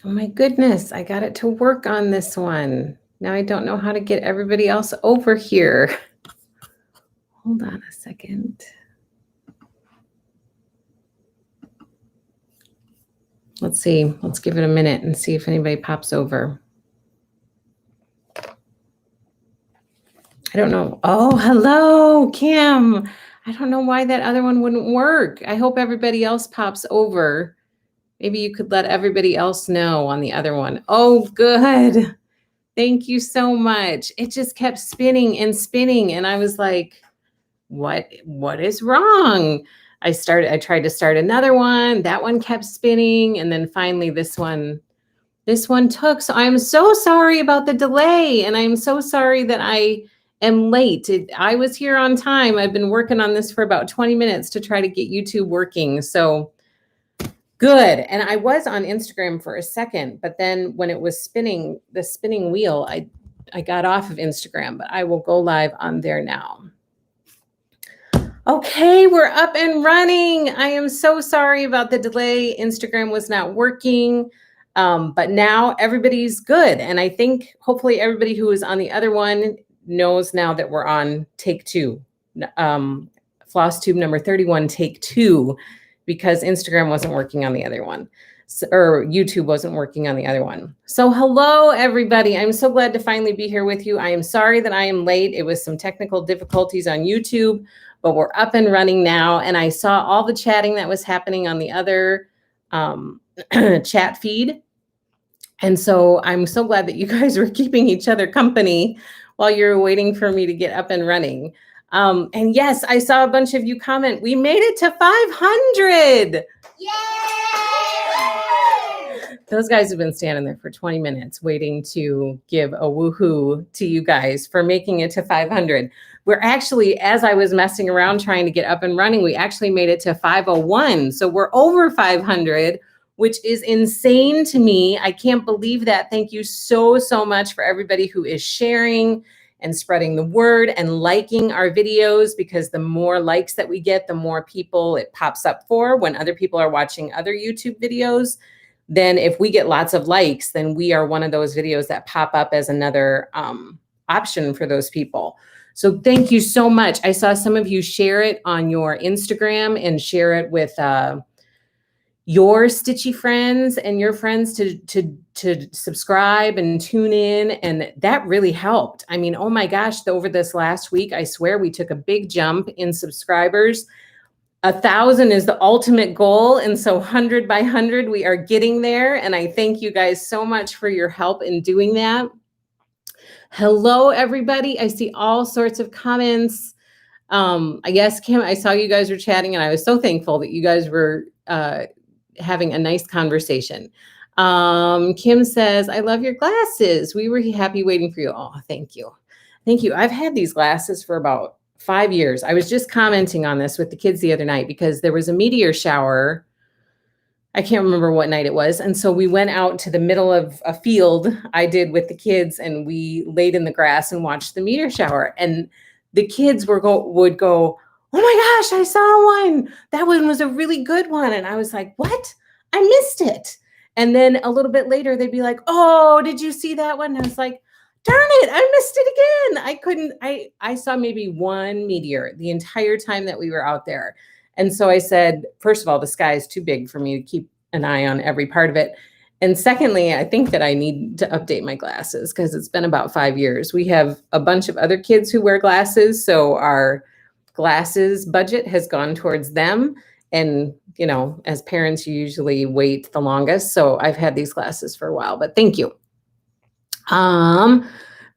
Oh my goodness, I got it to work on this one. Now I don't know how to get everybody else over here. Hold on a second. Let's see. Let's give it a minute and see if anybody pops over. I don't know. Oh, hello, Kim. I don't know why that other one wouldn't work. I hope everybody else pops over. Maybe you could let everybody else know on the other one. Oh, good. Thank you so much. It just kept spinning and spinning. And I was like, what is wrong? I tried to start another one. That one kept spinning. And then finally this one took. So I'm so sorry about the delay. And I'm so sorry that I am late. I was here on time. I've been working on this for about 20 minutes to try to get YouTube working. So good. And I was on Instagram for a second, but then when it was spinning, the spinning wheel, I got off of Instagram, but I will go live on there now. Okay, we're up and running. I am so sorry about the delay. Instagram was not working, but now everybody's good. And I think hopefully everybody who is on the other one knows now that we're on take two, Flosstube number 31, take two, because Instagram wasn't working on the other one, or YouTube wasn't working on the other one. So hello, everybody. I'm so glad to finally be here with you. I am sorry that I am late. It was some technical difficulties on YouTube, but we're up and running now. And I saw all the chatting that was happening on the other chat feed. And so I'm so glad that you guys were keeping each other company while you're waiting for me to get up and running. And yes, I saw a bunch of you comment. We made it to 500. Yay! Those guys have been standing there for 20 minutes waiting to give a woohoo to you guys for making it to 500. We're actually, as I was messing around trying to get up and running, we actually made it to 501. So we're over 500, which is insane to me. I can't believe that. Thank you so, so much for everybody who is sharing and spreading the word and liking our videos, because the more likes that we get, the more people it pops up for when other people are watching other YouTube videos. Then if we get lots of likes, then we are one of those videos that pop up as another option for those people. So thank you so much. I saw some of you share it on your Instagram and share it with your stitchy friends and your friends to subscribe and tune in. And that really helped. I mean, oh my gosh, over this last week, I swear we took a big jump in subscribers. 1,000 is the ultimate goal. And so 100 by 100, we are getting there. And I thank you guys so much for your help in doing that. Hello, everybody. I see all sorts of comments. I guess, Kim, I saw you guys were chatting, and I was so thankful that you guys were having a nice conversation. Kim says, I love your glasses. We were happy waiting for you. Oh, thank you. Thank you. I've had these glasses for about 5 years. I was just commenting on this with the kids the other night because there was a meteor shower. I can't remember what night it was. And so we went out to the middle of a field, I did with the kids, and we laid in the grass and watched the meteor shower. And the kids would go, oh my gosh, I saw one. That one was a really good one. And I was like, what? I missed it. And then a little bit later, they'd be like, oh, did you see that one? And I was like, darn it, I missed it again. I saw maybe one meteor the entire time that we were out there. And so I said, first of all, the sky is too big for me to keep an eye on every part of it. And secondly, I think that I need to update my glasses because it's been about 5 years. We have a bunch of other kids who wear glasses, so our glasses budget has gone towards them. And, you know, as parents, you usually wait the longest. So I've had these glasses for a while, but thank you.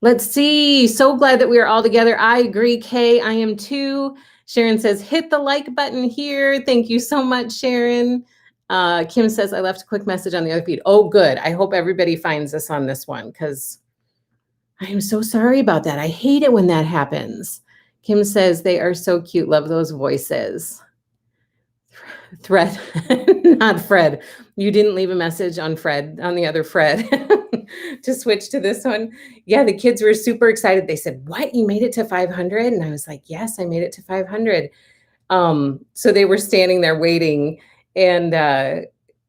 Let's see. So glad that we are all together. I agree, Kay. I am too. Sharon says, hit the like button here. Thank you so much, Sharon. Kim says, I left a quick message on the other feed. Oh, good. I hope everybody finds us on this one because I am so sorry about that. I hate it when that happens. Kim says, they are so cute. Love those voices. Thread, not Fred. You didn't leave a message on Fred, on the other Fred, to switch to this one. Yeah, the kids were super excited. They said, what, you made it to 500? And I was like, yes, I made it to 500. So they were standing there waiting. And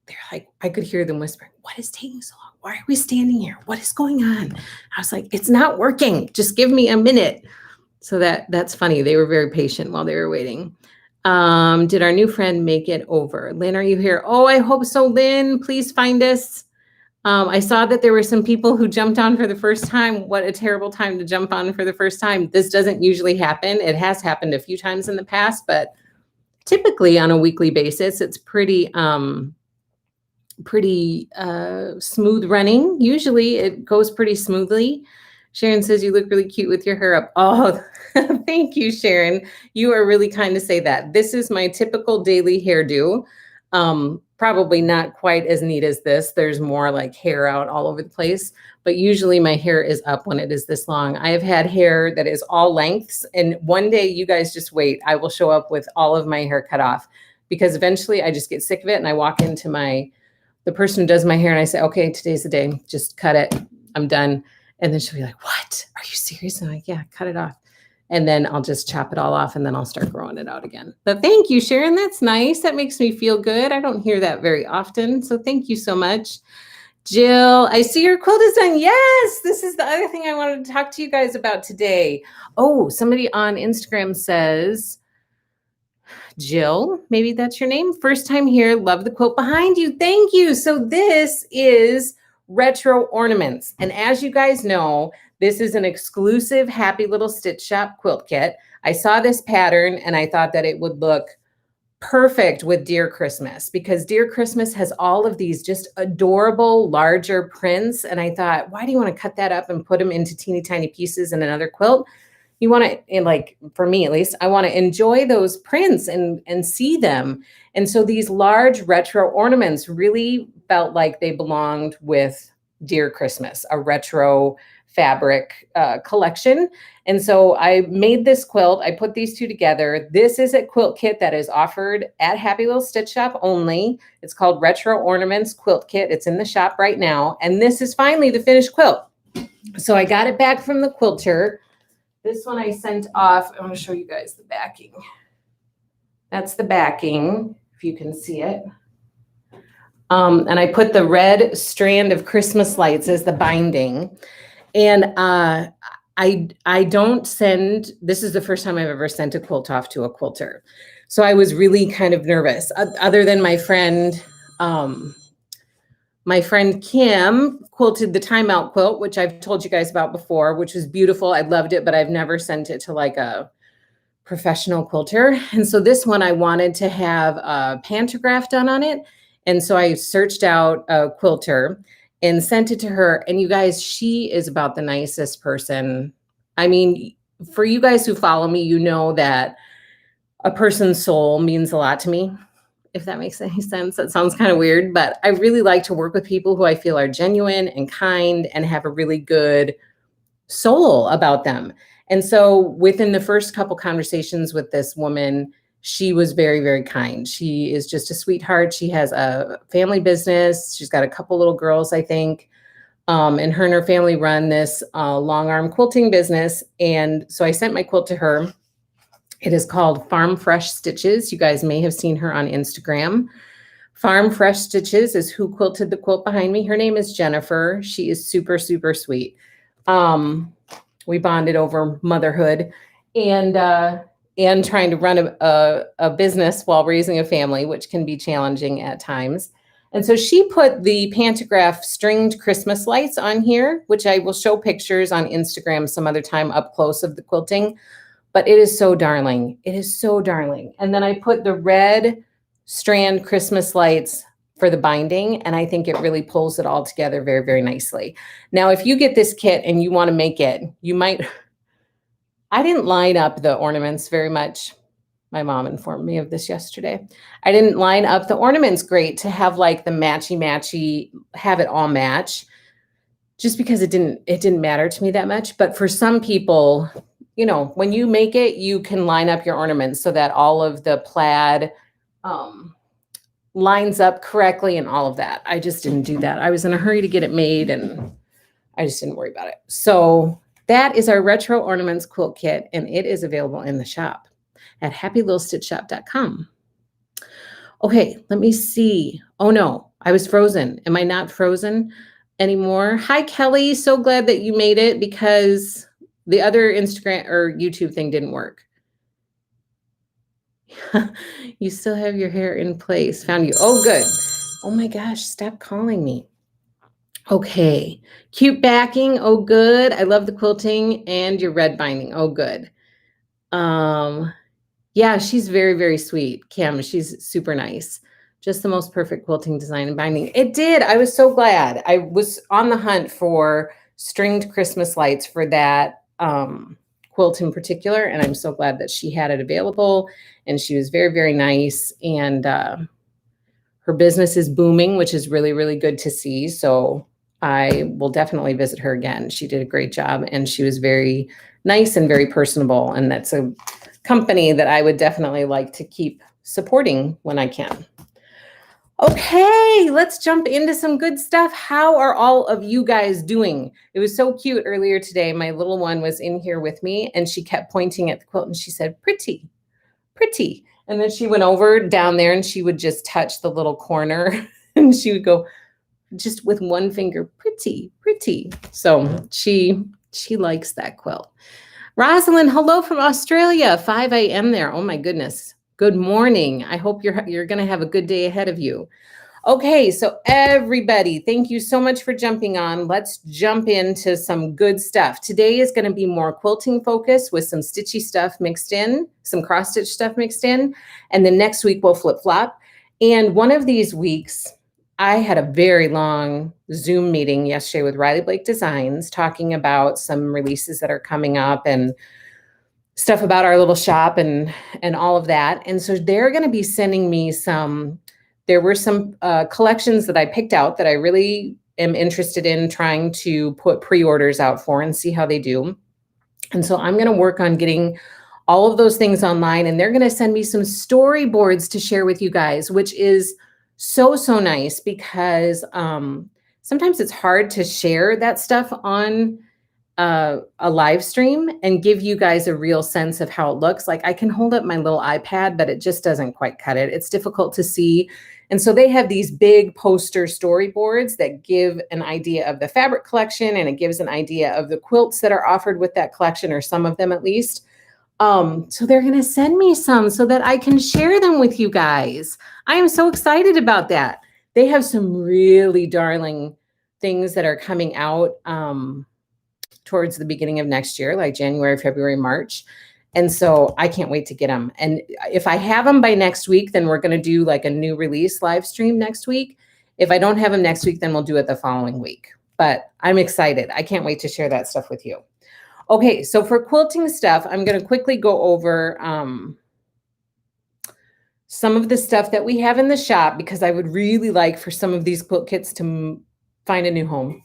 they're like, I could hear them whispering, what is taking so long? Why are we standing here? What is going on? I was like, it's not working. Just give me a minute. So that's funny. They were very patient while they were waiting. Did our new friend make it over? Lynn, are you here? Oh, I hope so, Lynn. Please find us. I saw that there were some people who jumped on for the first time. What a terrible time to jump on for the first time. This doesn't usually happen. It has happened a few times in the past, but typically on a weekly basis, it's pretty smooth running. Usually it goes pretty smoothly. Sharon says you look really cute with your hair up. Oh, thank you, Sharon. You are really kind to say that. This is my typical daily hairdo. Probably not quite as neat as this. There's more like hair out all over the place, but usually my hair is up when it is this long. I have had hair that is all lengths, and one day, you guys just wait, I will show up with all of my hair cut off, because eventually I just get sick of it and I walk into the person who does my hair and I say, okay, today's the day, just cut it. I'm done. And then she'll be like, what? Are you serious? And I'm like, yeah, cut it off. And then I'll just chop it all off and then I'll start growing it out again. But thank you, Sharon. That's nice. That makes me feel good. I don't hear that very often. So thank you so much. Jill, I see your quilt is done. Yes, this is the other thing I wanted to talk to you guys about today. Oh, somebody on Instagram says, Jill, maybe that's your name. First time here. Love the quilt behind you. Thank you. So this is retro ornaments. And as you guys know, this is an exclusive Happy Little Stitch Shop quilt kit. I saw this pattern and I thought that it would look perfect with Dear Christmas, because Dear Christmas has all of these just adorable larger prints. And I thought, why do you want to cut that up and put them into teeny tiny pieces in another quilt? You want to, like, for me at least, I want to enjoy those prints and see them. And so these large retro ornaments really felt like they belonged with Dear Christmas, a retro fabric collection. And so I made this quilt. I put these two together. This is a quilt kit that is offered at Happy Little Stitch Shop only. It's called Retro Ornaments Quilt Kit. It's in the shop right now. And this is finally the finished quilt. So I got it back from the quilter. This one I sent off. I want to show you guys the backing. That's the backing, if you can see it. And I put the red strand of Christmas lights as the binding. And I don't send, this is the first time I've ever sent a quilt off to a quilter. So I was really kind of nervous. Other than my friend Kim quilted the timeout quilt, which I've told you guys about before, which was beautiful. I loved it, but I've never sent it to like a professional quilter. And so this one I wanted to have a pantograph done on it. And so I searched out a quilter and sent it to her. And you guys, she is about the nicest person. I mean, for you guys who follow me, you know that a person's soul means a lot to me, if that makes any sense. That sounds kind of weird, but I really like to work with people who I feel are genuine and kind and have a really good soul about them. And so within the first couple conversations with this woman, she was very, very kind. She is just a sweetheart. She has a family business. She's got a couple little girls, I think. And her family run this long arm quilting business. And so I sent my quilt to her. It is called Farm Fresh Stitches. You guys may have seen her on Instagram. Farm Fresh Stitches is who quilted the quilt behind me. Her name is Jennifer. She is super, super sweet. We bonded over motherhood and trying to run a business while raising a family, which can be challenging at times. And so she put the pantograph stringed Christmas lights on here, which I will show pictures on Instagram some other time up close of the quilting. But it is so darling. It is so darling. And then I put the red strand Christmas lights for the binding, and I think it really pulls it all together very, very nicely. Now, if you get this kit and you want to make it, you might... I didn't line up the ornaments very much. My mom informed me of this yesterday. I didn't line up the ornaments great to have like the matchy, have it all match, just because it didn't matter to me that much. But for some people, you know, when you make it, you can line up your ornaments so that all of the plaid lines up correctly and all of that. I just didn't do that. I was in a hurry to get it made and I just didn't worry about it. So that is our Retro Ornaments Quilt Kit, and it is available in the shop at happylittlestitchshop.com. Okay, let me see. Oh no, I was frozen. Am I not frozen anymore? Hi, Kelly. So glad that you made it because the other Instagram or YouTube thing didn't work. You still have your hair in place. Found you. Oh, good. Oh my gosh, stop calling me. Okay. Cute backing. Oh, good. I love the quilting and your red binding. Oh, good. Yeah, she's very, very sweet. Kim, she's super nice. Just the most perfect quilting design and binding. It did. I was so glad. I was on the hunt for stringed Christmas lights for that quilt in particular, and I'm so glad that she had it available, and she was very, very nice, and her business is booming, which is really, really good to see, so I will definitely visit her again. She did a great job, and she was very nice and very personable, and that's a company that I would definitely like to keep supporting when I can. Okay, let's jump into some good stuff. How are all of you guys doing? It was so cute earlier today. My little one was in here with me and she kept pointing at the quilt and she said, pretty, pretty. And then she went over down there and she would just touch the little corner and she would go just with one finger, pretty, pretty. So she likes that quilt. Rosalind, hello from Australia, 5 a.m. there. Oh my goodness. Good morning. I hope you're going to have a good day ahead of you. Okay, so everybody, thank you so much for jumping on. Let's jump into some good stuff. Today is going to be more quilting focused with some stitchy stuff mixed in, some cross stitch stuff mixed in, and then next week we'll flip flop. And one of these weeks, I had a very long Zoom meeting yesterday with Riley Blake Designs talking about some releases that are coming up and stuff about our little shop and all of that. And so they're going to be sending me there were some collections that I picked out that I really am interested in trying to put pre-orders out for and see how they do. And so I'm going to work on getting all of those things online, and they're going to send me some storyboards to share with you guys, which is so, so nice because sometimes it's hard to share that stuff on a live stream and give you guys a real sense of how it looks. Like I can hold up my little iPad, but it just doesn't quite cut it. It's difficult to see. And so they have these big poster storyboards that give an idea of the fabric collection, and it gives an idea of the quilts that are offered with that collection, or some of them at least. So they're going to send me some so that I can share them with you guys. I am so excited about that. They have some really darling things that are coming out towards the beginning of next year, like January, February, March. And so I can't wait to get them. And if I have them by next week, then we're going to do like a new release live stream next week. If I don't have them next week, then we'll do it the following week. But I'm excited. I can't wait to share that stuff with you. Okay, so for quilting stuff, I'm going to quickly go over some of the stuff that we have in the shop because I would really like for some of these quilt kits to find a new home.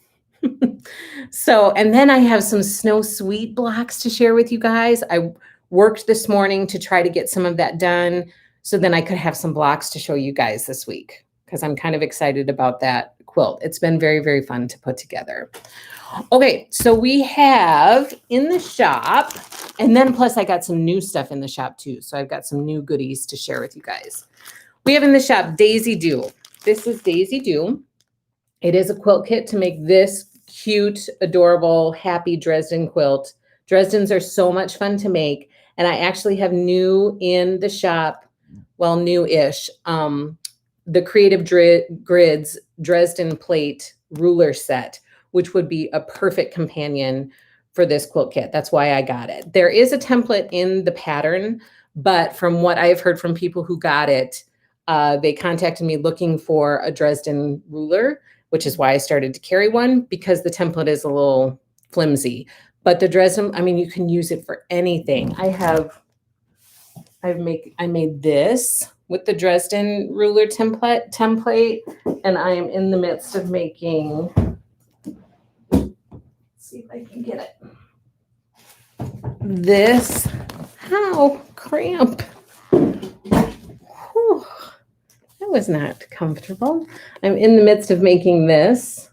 So, and then I have some Snow Sweet blocks to share with you guys. I worked this morning to try to get some of that done so then I could have some blocks to show you guys this week because I'm kind of excited about that quilt. It's been very, very fun to put together. Okay, so we have in the shop, and then plus I got some new stuff in the shop too. So I've got some new goodies to share with you guys. We have in the shop Daisy Do. This is Daisy Do. It is a quilt kit to make this cute, adorable, happy Dresden quilt. Dresdens are so much fun to make. And I actually have new in the shop, well, new-ish, the Creative Grids Dresden plate ruler set, which would be a perfect companion for this quilt kit. That's why I got it. There is a template in the pattern, but from what I've heard from people who got it, they contacted me looking for a Dresden ruler, which is why I started to carry one because the template is a little flimsy. But the Dresden, I mean, you can use it for anything. I made this with the Dresden ruler template, and I am in the midst of making, let's see if I can get it. This, how cramp. Whew. That was not comfortable. I'm in the midst of making this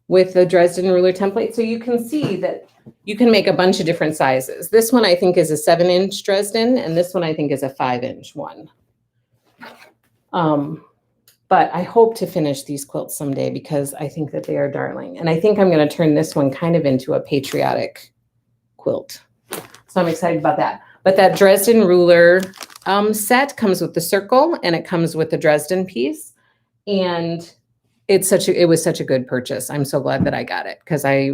with the Dresden ruler template. So you can see that you can make a bunch of different sizes. This one I think is a 7-inch Dresden, and this one I think is a 5-inch one. But I hope to finish these quilts someday because I think that they are darling. And I think I'm going to turn this one kind of into a patriotic quilt. So I'm excited about that. But that Dresden ruler set comes with the circle and it comes with the Dresden piece. And it was such a good purchase. I'm so glad that I got it because I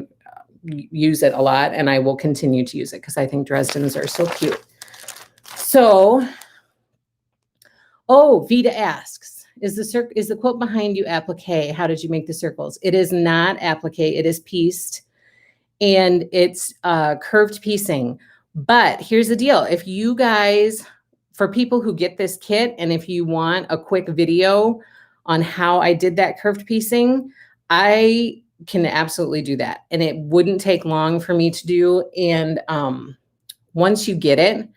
use it a lot and I will continue to use it because I think Dresdens are so cute. So, oh, Vita asks, is the quilt behind you applique? How did you make the circles? It is not applique. It is pieced and it's curved piecing. But here's the deal. If you guys, for people who get this kit, and if you want a quick video on how I did that curved piecing, I can absolutely do that. And it wouldn't take long for me to do. And once you get it,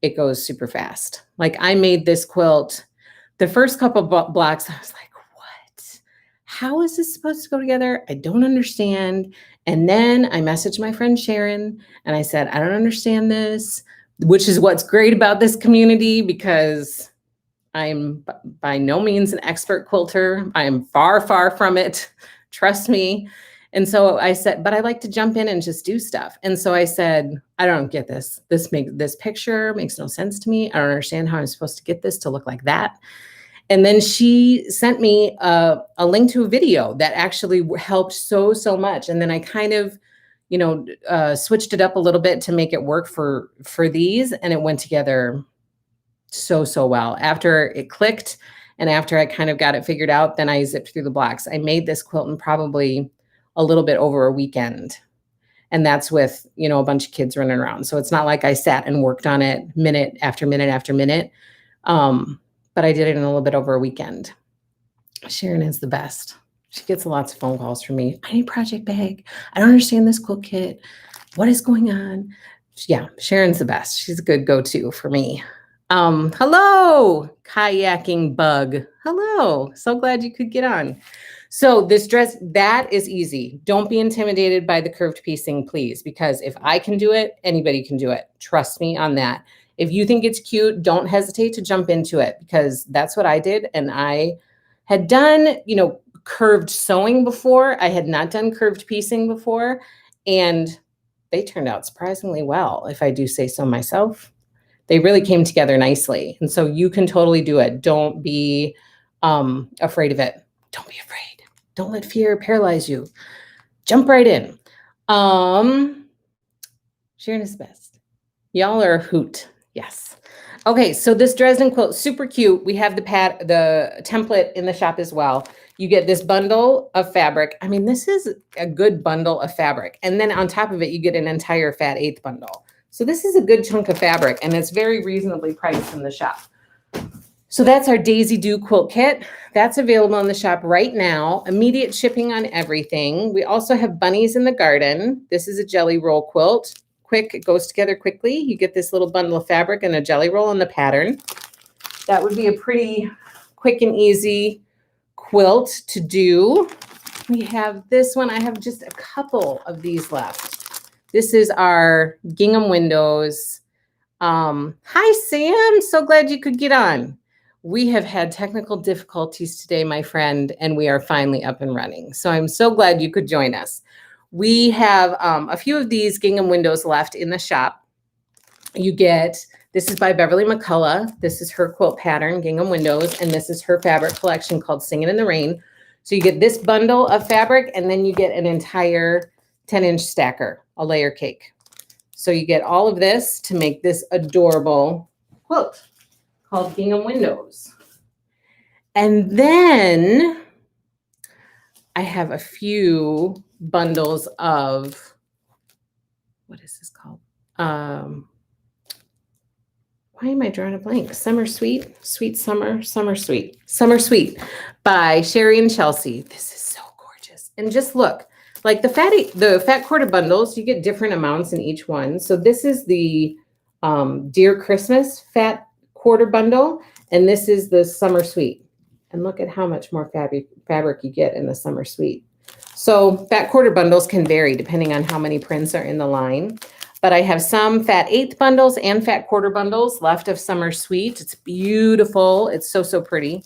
it goes super fast. Like I made this quilt, the first couple blocks, I was like, what? How is this supposed to go together? I don't understand. And then I messaged my friend Sharon and I said, I don't understand this, which is what's great about this community because I'm by no means an expert quilter. I am far, far from it. Trust me. And so I said, but I like to jump in and just do stuff. And so I said, I don't get this. This picture makes no sense to me. I don't understand how I'm supposed to get this to look like that. And then she sent me a link to a video that actually helped so much. And then I kind of, switched it up a little bit to make it work for these. And it went together so well. After it clicked and after I kind of got it figured out, then I zipped through the blocks. I made this quilt in probably a little bit over a weekend. And that's with, a bunch of kids running around. So it's not like I sat and worked on it minute after minute after minute. But I did it in a little bit over a weekend. Sharon is the best. She gets lots of phone calls from me. I need project bag. I don't understand this quilt kit. What is going on? Yeah, Sharon's the best. She's a good go-to for me. Hello, kayaking bug. Hello. So glad you could get on. So this dress, that is easy. Don't be intimidated by the curved piecing, please, because if I can do it, anybody can do it. Trust me on that. If you think it's cute, don't hesitate to jump into it because that's what I did. And I had done, curved sewing before. I had not done curved piecing before. And they turned out surprisingly well, if I do say so myself. They really came together nicely. And so you can totally do it. Don't be afraid of it. Don't be afraid. Don't let fear paralyze you. Jump right in. Sharon is the best. Y'all are a hoot. Yes. Okay, so this Dresden quilt, super cute. We have the template in the shop as well. You get this bundle of fabric. I mean, this is a good bundle of fabric. And then on top of it, you get an entire fat eighth bundle. So this is a good chunk of fabric and it's very reasonably priced in the shop. So that's our Daisy Do quilt kit. That's available in the shop right now. Immediate shipping on everything. We also have Bunnies in the Garden. This is a jelly roll quilt. Quick, it goes together quickly. You get this little bundle of fabric and a jelly roll in the pattern. That would be a pretty quick and easy quilt to do. We have this one. I have just a couple of these left. This is our gingham windows. Hi, Sam. So glad you could get on. We have had technical difficulties today, my friend, and we are finally up and running. So I'm so glad you could join us. We have a few of these gingham windows left in the shop. This is by Beverly McCullough. This is her quilt pattern, gingham windows, and this is her fabric collection called Singin' in the Rain. So you get this bundle of fabric, and then you get an entire 10-inch stacker, a layer cake. So you get all of this to make this adorable quilt called Gingham Windows. And then I have a few bundles of, what is this called? Why am I drawing a blank? Summer Sweet, Sweet Summer, Summer Sweet, Summer Sweet by Sherry and Chelsea. This is so gorgeous. And just look, like the fat quarter bundles, you get different amounts in each one. So this is the Dear Christmas fat quarter bundle, and this is the Summer Sweet. And look at how much more fabric you get in the Summer Sweet. So fat quarter bundles can vary depending on how many prints are in the line. But I have some fat eighth bundles and fat quarter bundles left of Summer Sweet. It's beautiful. It's so pretty.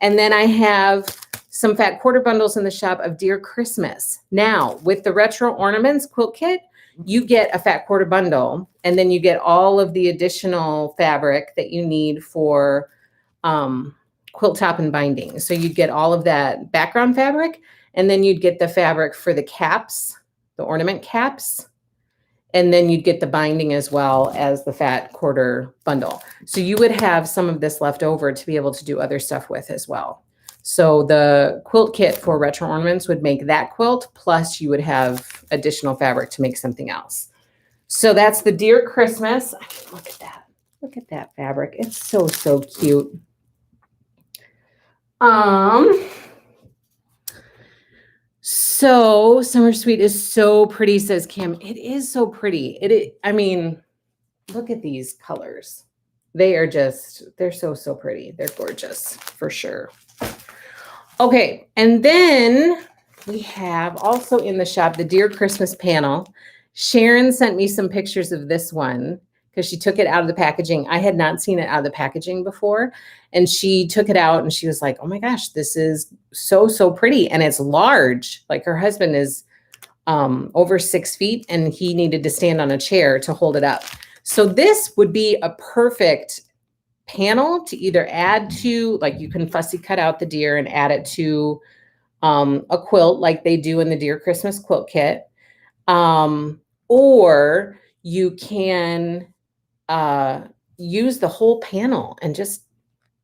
And then I have some fat quarter bundles in the shop of Dear Christmas. Now, with the Retro Ornaments quilt kit, you get a fat quarter bundle, and then you get all of the additional fabric that you need for quilt top and binding. So you'd get all of that background fabric, and then you'd get the fabric for the caps, the ornament caps, and then you'd get the binding as well as the fat quarter bundle. So you would have some of this left over to be able to do other stuff with as well. So the quilt kit for Retro Ornaments would make that quilt, plus you would have additional fabric to make something else. So that's the Dear Christmas. Look at that. Look at that fabric. It's so, so cute. So Summer Sweet is so pretty, says Kim. It is so pretty. I mean, look at these colors. They are just, they're so, so pretty. They're gorgeous for sure. Okay, and then we have also in the shop the Dear Christmas panel. Sharon sent me some pictures of this one because she took it out of the packaging. I had not seen it out of the packaging before. And she took it out and she was like, oh my gosh, this is so, so pretty. And it's large. Like her husband is over 6 feet and he needed to stand on a chair to hold it up. So this would be a perfect panel to either add to, like you can fussy cut out the deer and add it to a quilt like they do in the Dear Christmas quilt kit. Or you can use the whole panel and just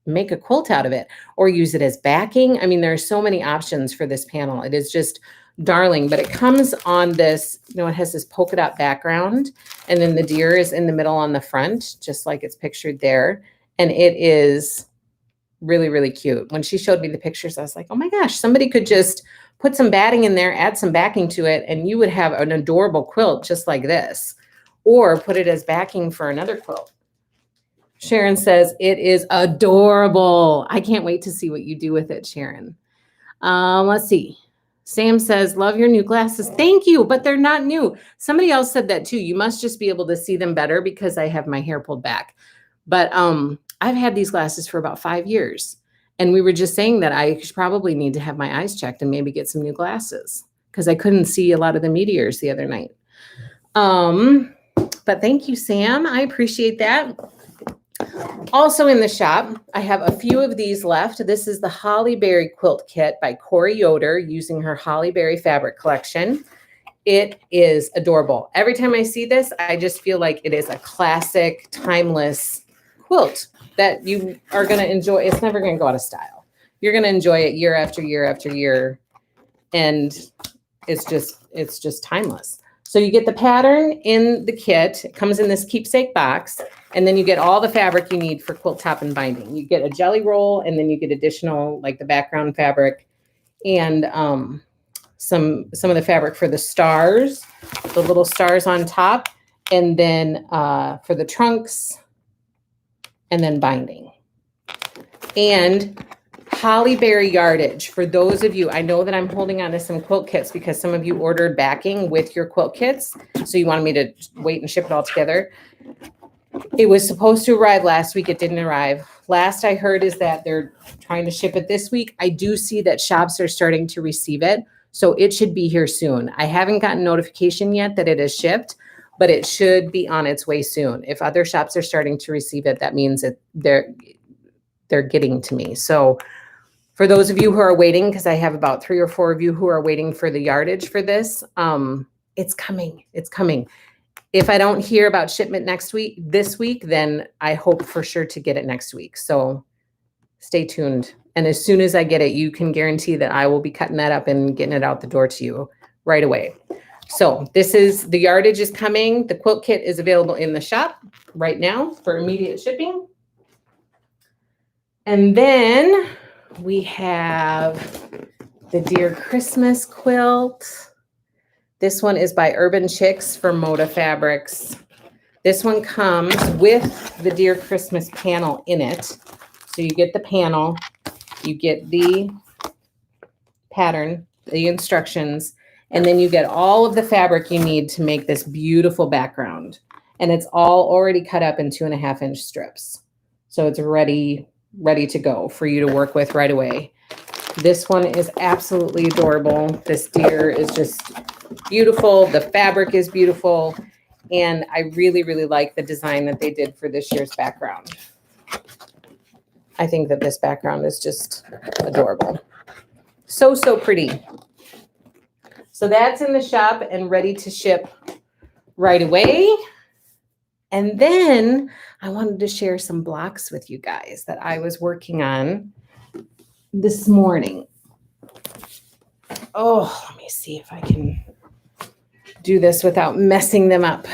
make a quilt out of it, or use it as backing. I mean, there are so many options for this panel. It is just darling, but it comes on this, you know, it has this polka dot background, and then the deer is in the middle on the front, just like it's pictured there. And it is really, really cute. When she showed me the pictures, I was like, oh my gosh, somebody could just put some batting in there, add some backing to it, and you would have an adorable quilt just like this, or put it as backing for another quilt. Sharon says, it is adorable. I can't wait to see what you do with it, Sharon. Let's see. Sam says, love your new glasses. Thank you, but they're not new. Somebody else said that too. You must just be able to see them better because I have my hair pulled back. But I've had these glasses for about 5 years. And we were just saying that I probably need to have my eyes checked and maybe get some new glasses because I couldn't see a lot of the meteors the other night. But thank you, Sam. I appreciate that. Also in the shop, I have a few of these left. This is the Holly Berry Quilt Kit by Corey Yoder using her Holly Berry fabric collection. It is adorable. Every time I see this, I just feel like it is a classic, timeless quilt that you are going to enjoy. It's never going to go out of style. You're going to enjoy it year after year after year. And it's just timeless. So you get the pattern in the kit. It comes in this keepsake box. And then you get all the fabric you need for quilt top and binding. You get a jelly roll, and then you get additional, like the background fabric and some of the fabric for the stars, the little stars on top, and then for the trunks, and then binding. And Holly Berry yardage. For those of you, I know that I'm holding on to some quilt kits because some of you ordered backing with your quilt kits. So you wanted me to wait and ship it all together. It was supposed to arrive last week. It didn't arrive. Last I heard is that they're trying to ship it this week. I do see that shops are starting to receive it. So it should be here soon. I haven't gotten notification yet that it is shipped, but it should be on its way soon. If other shops are starting to receive it, that means that they're getting to me. So for those of you who are waiting, because I have about 3 or 4 of you who are waiting for the yardage for this, it's coming. It's coming. If I don't hear about shipment this week, then I hope for sure to get it next week. So stay tuned. And as soon as I get it, you can guarantee that I will be cutting that up and getting it out the door to you right away. So the yardage is coming. The quilt kit is available in the shop right now for immediate shipping. And then we have the Dear Christmas quilt. This one is by Urban Chicks for Moda Fabrics. This one comes with the Dear Christmas panel in it. So you get the panel, you get the pattern, the instructions, and then you get all of the fabric you need to make this beautiful background. And it's all already cut up in 2.5-inch strips. So it's ready ready to go for you to work with right away. This one is absolutely adorable. This deer is just beautiful. The fabric is beautiful. And I really, really like the design that they did for this year's background. I think that this background is just adorable. So, so pretty. So that's in the shop and ready to ship right away. And then I wanted to share some blocks with you guys that I was working on this morning. Oh, let me see if I can do this without messing them up.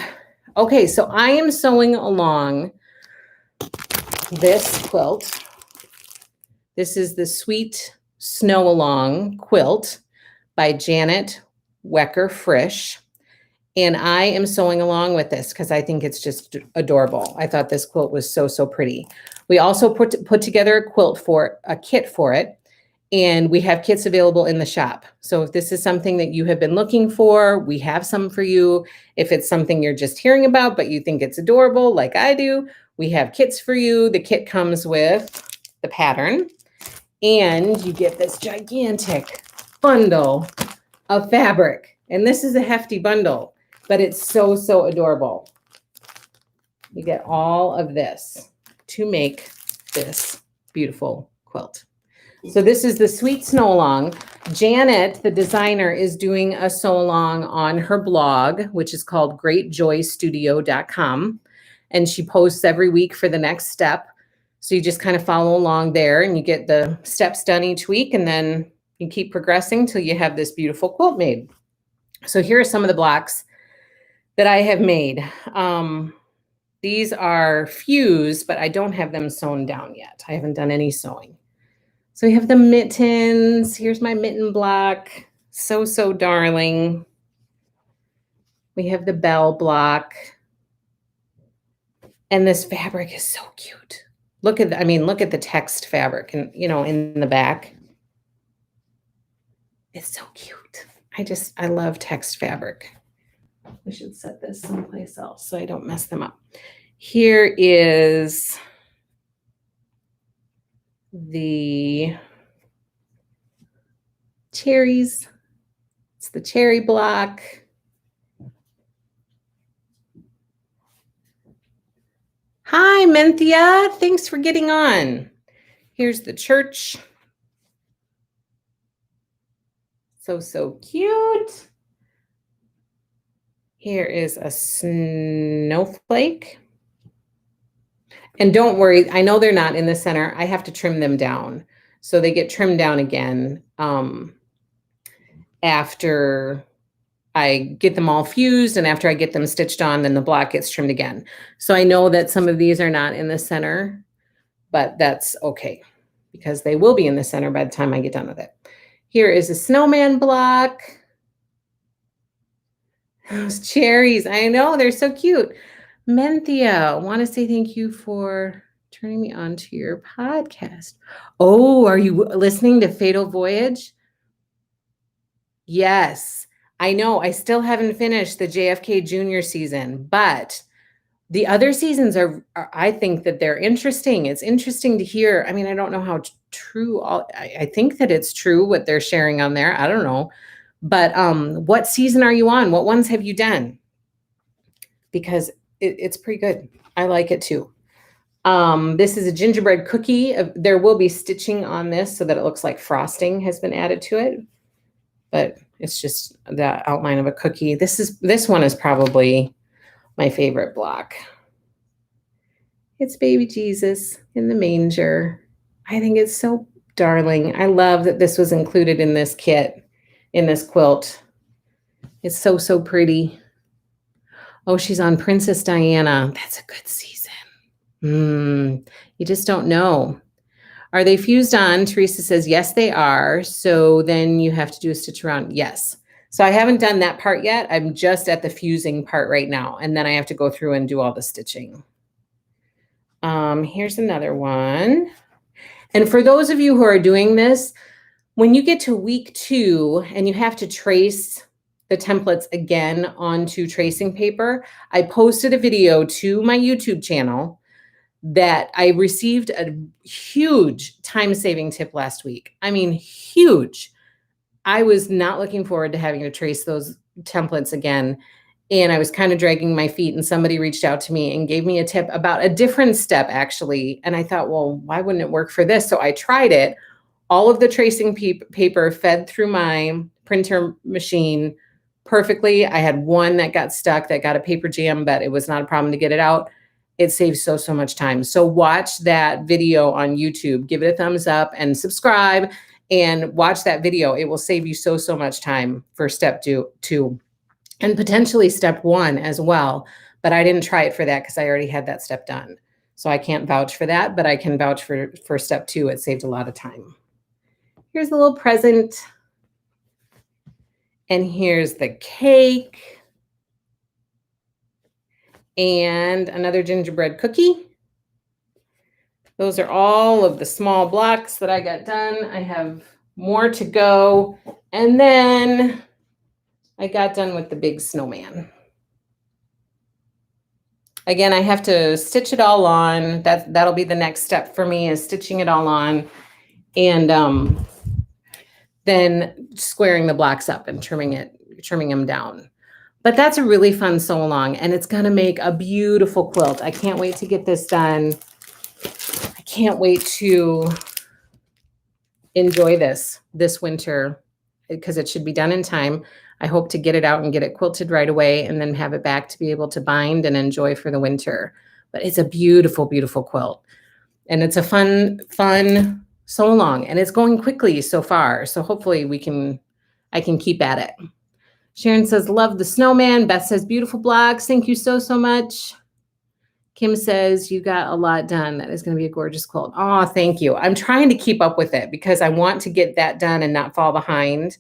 Okay, so I am sewing along this quilt. This is the Sweet Snow Along quilt by Janet Wecker Frisch. And I am sewing along with this because I think it's just adorable. I thought this quilt was so, so pretty. We also put together a kit for it. And we have kits available in the shop. So if this is something that you have been looking for, we have some for you. If it's something you're just hearing about, but you think it's adorable, like I do, we have kits for you. The kit comes with the pattern, and you get this gigantic bundle of fabric. And this is a hefty bundle, but it's so, so adorable. You get all of this to make this beautiful quilt. So this is the Sweet Snow Along. Janet, the designer, is doing a sew along on her blog, which is called greatjoystudio.com. And she posts every week for the next step. So you just kind of follow along there and you get the steps done each week. And then you keep progressing till you have this beautiful quilt made. So here are some of the blocks that I have made. These are fused, but I don't have them sewn down yet. I haven't done any sewing. So we have the mittens. Here's my mitten block. So, so darling. We have the bell block. And this fabric is so cute. Look at the text fabric and, in the back. It's so cute. I love text fabric. I should set this someplace else so I don't mess them up. Here is the cherries. It's the cherry block. Hi, Menthia. Thanks for getting on. Here's the church. So, so cute. Here is a snowflake. And don't worry, I know they're not in the center. I have to trim them down. So they get trimmed down again after I get them all fused, and after I get them stitched on, then the block gets trimmed again. So I know that some of these are not in the center, but that's okay because they will be in the center by the time I get done with it. Here is a snowman block. Those cherries, I know, they're so cute. Menthia, want to say thank you for turning me on to your podcast. Oh, are you listening to Fatal Voyage? Yes, I know. I still haven't finished the JFK Jr. season, but the other seasons are I think that they're interesting. It's interesting to hear. I mean, I don't know how true. I think that it's true what they're sharing on there. I don't know. But what season are you on? What ones have you done? Because it's pretty good. I like it too. This is a gingerbread cookie. There will be stitching on this so that it looks like frosting has been added to it. But it's just the outline of a cookie. This one is probably my favorite block. It's baby Jesus in the manger. I think it's so darling. I love that this was included in this kit, in this quilt. It's so, so pretty. Oh, she's on Princess Diana. That's a good season. You just don't know. Are they fused on? Teresa says, yes, they are. So then you have to do a stitch around. Yes. So I haven't done that part yet. I'm just at the fusing part right now. And then I have to go through and do all the stitching. Here's another one. And for those of you who are doing this, when you get to week 2 and you have to trace the templates again onto tracing paper, I posted a video to my YouTube channel that I received a huge time-saving tip last week. I mean, huge. I was not looking forward to having to trace those templates again. And I was kind of dragging my feet, and somebody reached out to me and gave me a tip about a different step, actually. And I thought, well, why wouldn't it work for this? So I tried it. All of the tracing paper fed through my printer machine perfectly. I had one that got stuck, that got a paper jam, but it was not a problem to get it out. It saves so much time. So watch that video on YouTube, give it a thumbs up and subscribe and watch that video. It will save you so much time for step two. And potentially step one as well. But I didn't try it for that because I already had that step done. So I can't vouch for that, but I can vouch for step two. It saved a lot of time. Here's a little present. And here's the cake. And another gingerbread cookie. Those are all of the small blocks that I got done. I have more to go. And then I got done with the big snowman. Again, I have to stitch it all on. That'll be the next step for me, is stitching it all on, and then squaring the blocks up and trimming them down. But that's a really fun sew along, and it's gonna make a beautiful quilt. I can't wait to get this done. I can't wait to enjoy this winter, because it should be done in time. I hope to get it out and get it quilted right away, and then have it back to be able to bind and enjoy for the winter. But it's a beautiful, beautiful quilt. And it's a fun sew along, and it's going quickly so far. So hopefully I can keep at it. Sharon says, love the snowman. Beth says, beautiful blocks. Thank you so much. Kim says, you got a lot done. That is going to be a gorgeous quilt. Oh, thank you. I'm trying to keep up with it because I want to get that done and not fall behind.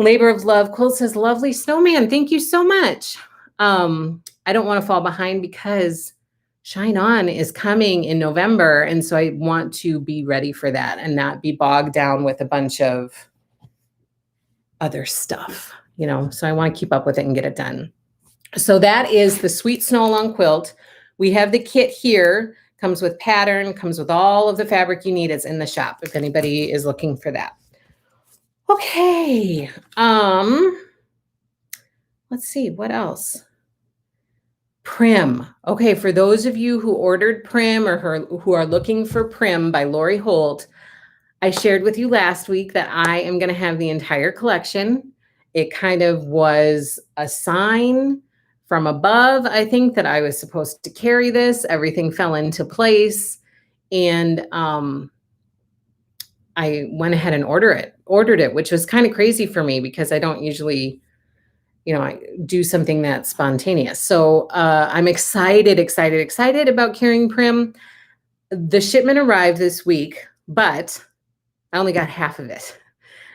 Labor of Love Quilt says, lovely snowman. Thank you so much. I don't want to fall behind because Shine On is coming in November. And so I want to be ready for that and not be bogged down with a bunch of other stuff, so I want to keep up with it and get it done. So that is the Sweet Snow Along quilt. We have the kit here, comes with pattern, comes with all of the fabric you need. It's in the shop if anybody is looking for that. Okay. Let's see, what else? Prim. Okay, for those of you who ordered Prim or who are looking for Prim by Lori Holt, I shared with you last week that I am going to have the entire collection. It kind of was a sign from above, I think, that I was supposed to carry this. Everything fell into place. And I went ahead and ordered it, which was kind of crazy for me because I don't usually, I do something that's spontaneous. So I'm excited about carrying Prim. The shipment arrived this week, but I only got half of it.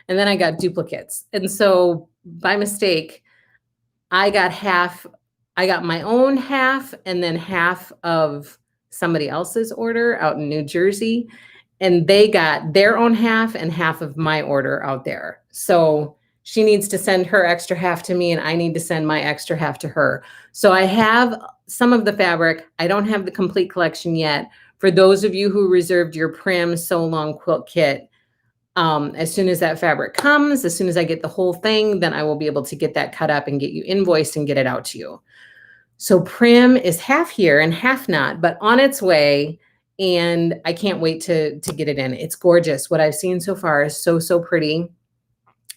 And then I got duplicates. And so by mistake, I got my own half and then half of somebody else's order out in New Jersey. And they got their own half and half of my order out there. So she needs to send her extra half to me and I need to send my extra half to her. So I have some of the fabric. I don't have the complete collection yet. For those of you who reserved your Prim Sew Along quilt kit, as soon as that fabric comes, as soon as I get the whole thing, then I will be able to get that cut up and get you invoiced and get it out to you. So Prim is half here and half not, but on its way. And I can't wait to get it in. It's gorgeous. What I've seen so far is so pretty.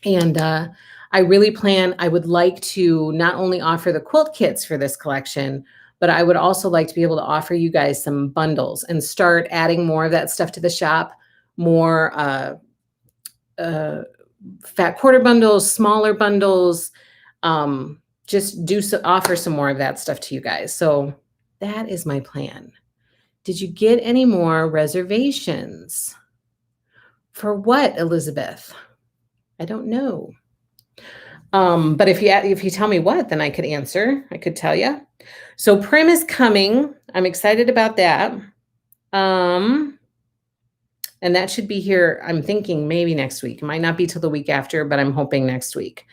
And I would like to not only offer the quilt kits for this collection, but I would also like to be able to offer you guys some bundles and start adding more of that stuff to the shop, more fat quarter bundles, smaller bundles, just offer some more of that stuff to you guys. So that is my plan. Did you get any more reservations? For what, Elizabeth? I don't know. But if you tell me what, then I could answer. I could tell you. So Prim is coming. I'm excited about that. And that should be here, I'm thinking maybe next week. It might not be till the week after, but I'm hoping next week.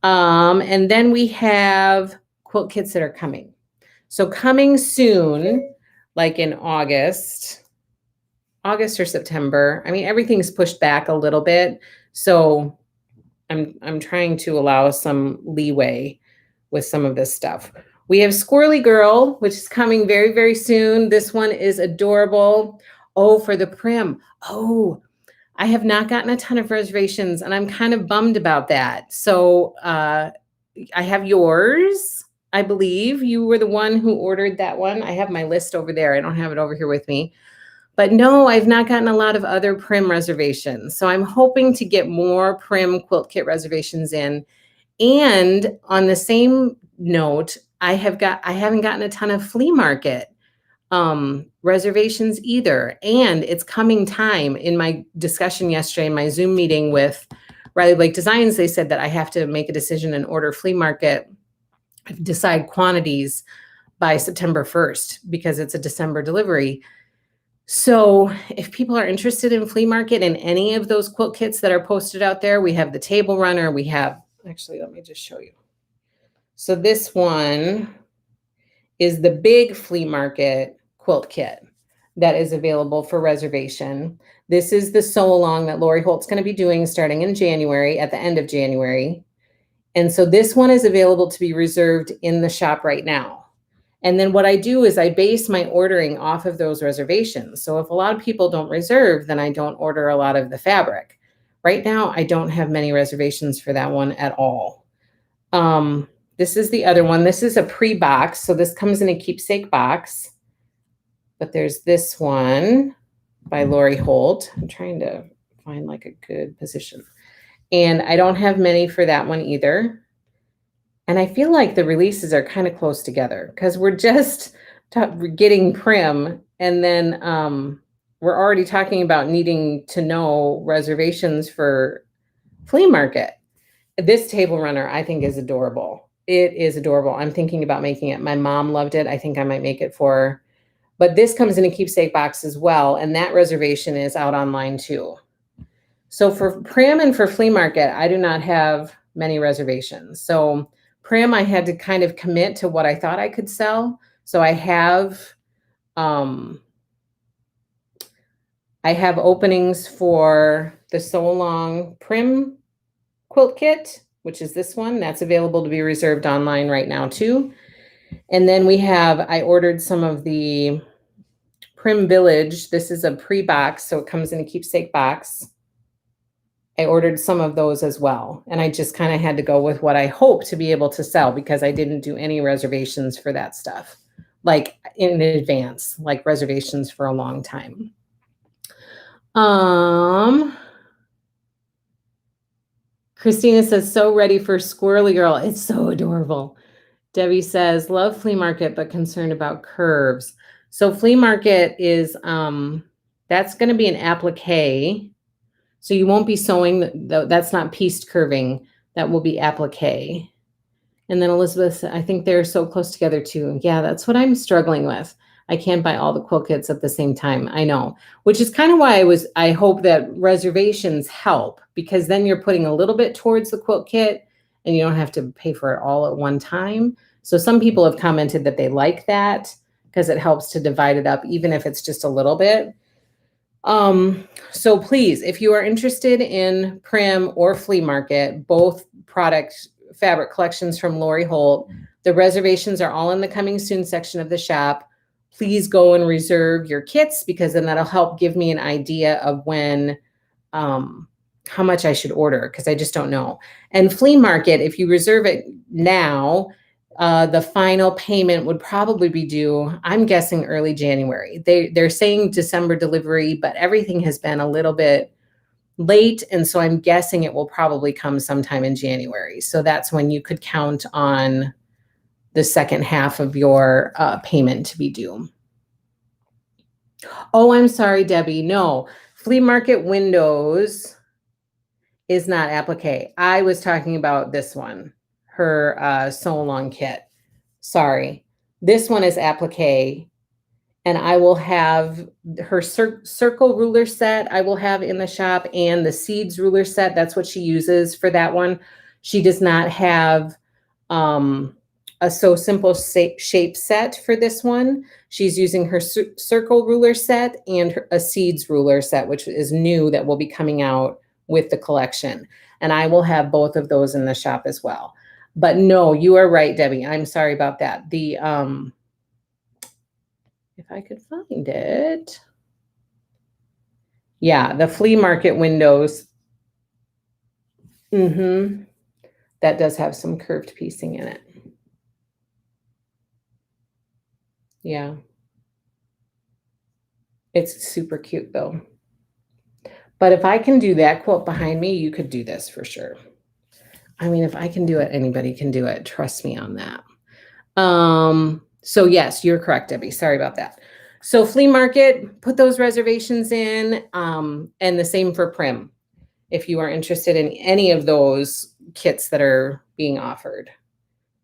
And then we have quilt kits that are coming. So coming soon, like in August or September. I mean, everything's pushed back a little bit. So I'm trying to allow some leeway with some of this stuff. We have Squirrely Girl, which is coming very, very soon. This one is adorable. Oh, for the prim. Oh, I have not gotten a ton of reservations, and I'm kind of bummed about that. So I have yours. I believe you were the one who ordered that one. I have my list over there. I don't have it over here with me. But no, I've not gotten a lot of other prim reservations. So I'm hoping to get more prim quilt kit reservations in. And on the same note, I haven't gotten a ton of flea market reservations either. And it's coming time. In my discussion yesterday, in my Zoom meeting with Riley Blake Designs, they said that I have to make a decision and order flea market, decide quantities by September 1st because it's a December delivery. So if people are interested in flea market and any of those quilt kits that are posted out there, we have the table runner. We have, actually, let me just show you. So this one is the big flea market quilt kit that is available for reservation. This is the sew along that Lori Holt's going to be doing starting in January, at the end of January. And so this one is available to be reserved in the shop right now. And then what I do is I base my ordering off of those reservations. So if a lot of people don't reserve, then I don't order a lot of the fabric. Right now, I don't have many reservations for that one at all. This is the other one. This is a pre-box. So this comes in a keepsake box. But there's this one by Lori Holt. I'm trying to find like a good position. And I don't have many for that one either. And I feel like the releases are kind of close together because we're just getting prim. And then we're already talking about needing to know reservations for flea market. This table runner, I think, is adorable. It is adorable. I'm thinking about making it. My mom loved it. I think I might make it for her. But this comes in a keepsake box as well. And that reservation is out online too. So for prim and for flea market, I do not have many reservations. So prim, I had to kind of commit to what I thought I could sell. So I have openings for the Sew Along Prim quilt kit, which is this one. That's available to be reserved online right now too. And then I ordered some of the Prim Village. This is a pre-box, so it comes in a keepsake box. I ordered some of those as well. And I just kind of had to go with what I hope to be able to sell because I didn't do any reservations for that stuff, like in advance, like reservations for a long time. Christina says, so ready for Squirrely Girl. It's so adorable. Debbie says, love flea market, but concerned about curves. So flea market is, that's going to be an applique. So you won't be sewing, that's not pieced curving. That will be applique. And then Elizabeth, I think they're so close together too. Yeah, that's what I'm struggling with. I can't buy all the quilt kits at the same time. I know, which is kind of why I hope that reservations help because then you're putting a little bit towards the quilt kit and you don't have to pay for it all at one time. So some people have commented that they like that because it helps to divide it up, even if it's just a little bit. So please, if you are interested in Prim or Flea Market, both fabric collections from Lori Holt, the reservations are all in the coming soon section of the shop. Please go and reserve your kits because then that'll help give me an idea of when, how much I should order because I just don't know. And Flea Market, if you reserve it now, the final payment would probably be due, I'm guessing early January. They're saying December delivery, but everything has been a little bit late. And so I'm guessing it will probably come sometime in January. So that's when you could count on the second half of your payment to be due. Oh, I'm sorry, Debbie. No, Flea Market Windows is not applique. I was talking about this one, her Sew Along kit. Sorry. This one is applique. And I will have her circle ruler set I will have in the shop and the seeds ruler set. That's what she uses for that one. She does not have a So Simple shape set for this one. She's using her circle ruler set and a seeds ruler set, which is new that will be coming out with the collection. And I will have both of those in the shop as well. But no, you are right, Debbie. I'm sorry about that. The if I could find it. Yeah, the flea market windows. That does have some curved piecing in it. Yeah. It's super cute though. But if I can do that quilt behind me, you could do this for sure. I mean, if I can do it, anybody can do it. Trust me on that. So yes, you're correct, Debbie. Sorry about that. So flea market, put those reservations in, and the same for Prim, if you are interested in any of those kits that are being offered,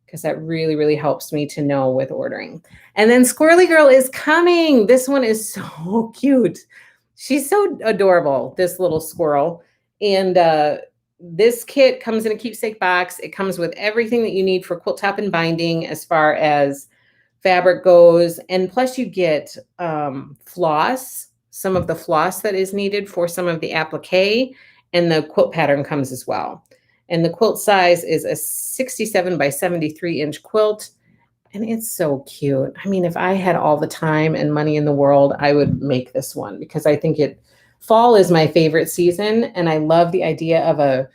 because that really, really helps me to know with ordering. And then Squirrely Girl is coming. This one is so cute. She's so adorable, this little squirrel. And this kit comes in a keepsake box. It comes with everything that you need for quilt top and binding as far as fabric goes. And plus you get floss, some of the floss that is needed for some of the applique, and the quilt pattern comes as well. And the quilt size is a 67 by 73 inch quilt. And it's so cute. I mean, if I had all the time and money in the world, I would make this one because I think fall is my favorite season. And I love the idea of a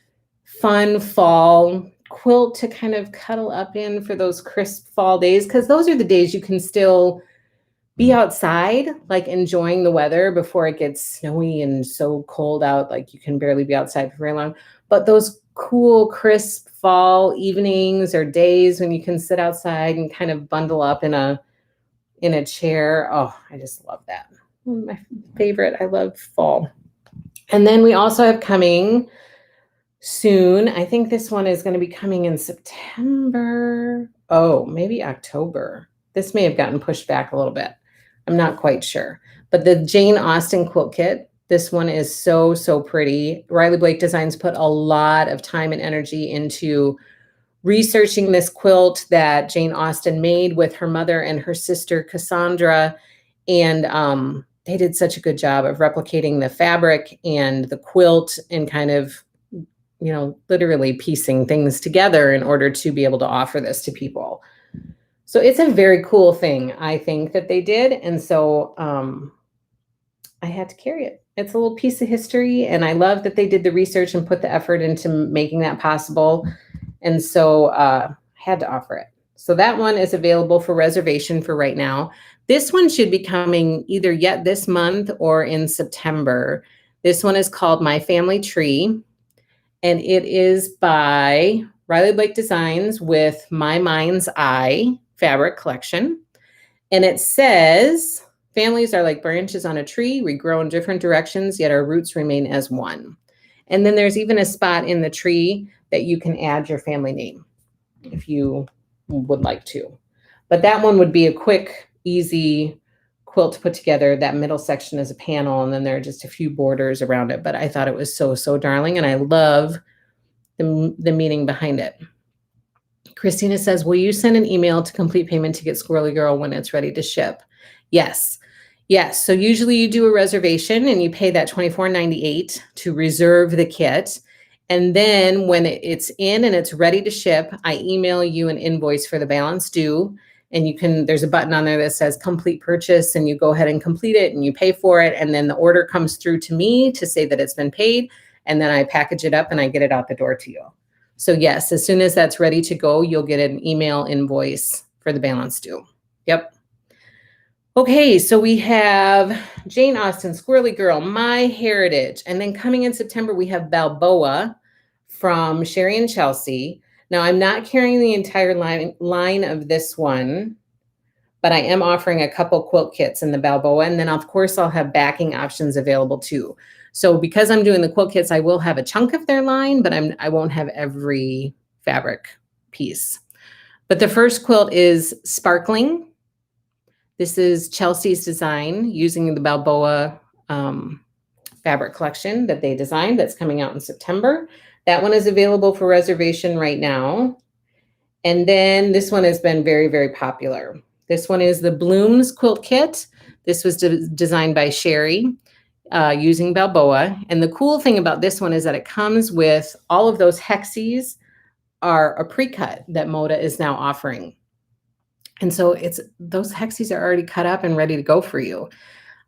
fun fall quilt to kind of cuddle up in for those crisp fall days, because those are the days you can still be outside, like enjoying the weather before it gets snowy and so cold out, like you can barely be outside for very long. But those cool, crisp fall evenings or days when you can sit outside and kind of bundle up in a chair. Oh, I just love that. My favorite. I love fall. And then we also have coming soon. I think this one is going to be coming in September. Oh, maybe October. This may have gotten pushed back a little bit. I'm not quite sure. But the Jane Austen quilt kit, this one is so, so pretty. Riley Blake Designs put a lot of time and energy into researching this quilt that Jane Austen made with her mother and her sister, Cassandra. And they did such a good job of replicating the fabric and the quilt and kind of, literally piecing things together in order to be able to offer this to people. So it's a very cool thing, I think, that they did. And so I had to carry it. It's a little piece of history. And I love that they did the research and put the effort into making that possible. And so I had to offer it. So that one is available for reservation for right now. This one should be coming either yet this month or in September. This one is called My Family Tree. And it is by Riley Blake Designs with My Mind's Eye fabric collection. And it says, families are like branches on a tree. We grow in different directions, yet our roots remain as one. And then there's even a spot in the tree that you can add your family name if you would like to. But that one would be a quick, easy quilt to put together. That middle section is a panel, and then there are just a few borders around it. But I thought it was so, so darling, and I love the meaning behind it. Christina says, will you send an email to complete payment to get Squirrely Girl when it's ready to ship? Yes. Yes. So usually you do a reservation and you pay that $24.98 to reserve the kit. And then when it's in and it's ready to ship, I email you an invoice for the balance due. And there's a button on there that says complete purchase, and you go ahead and complete it and you pay for it. And then the order comes through to me to say that it's been paid. And then I package it up and I get it out the door to you. So yes, as soon as that's ready to go, you'll get an email invoice for the balance due. Yep. Okay, so we have Jane Austen, Squirrely Girl, My Heritage. And then coming in September, we have Balboa from Sherry and Chelsea. Now, I'm not carrying the entire line of this one, but I am offering a couple quilt kits in the Balboa. And then, of course, I'll have backing options available too. So because I'm doing the quilt kits, I will have a chunk of their line, but I won't have every fabric piece. But the first quilt is Sparkling. This is Chelsea's design using the Balboa fabric collection that they designed that's coming out in September. That one is available for reservation right now. And then this one has been very, very popular. This one is the Blooms Quilt Kit. This was designed by Sherry using Balboa. And the cool thing about this one is that it comes with all of those hexes are a pre-cut that Moda is now offering. And so those hexes are already cut up and ready to go for you.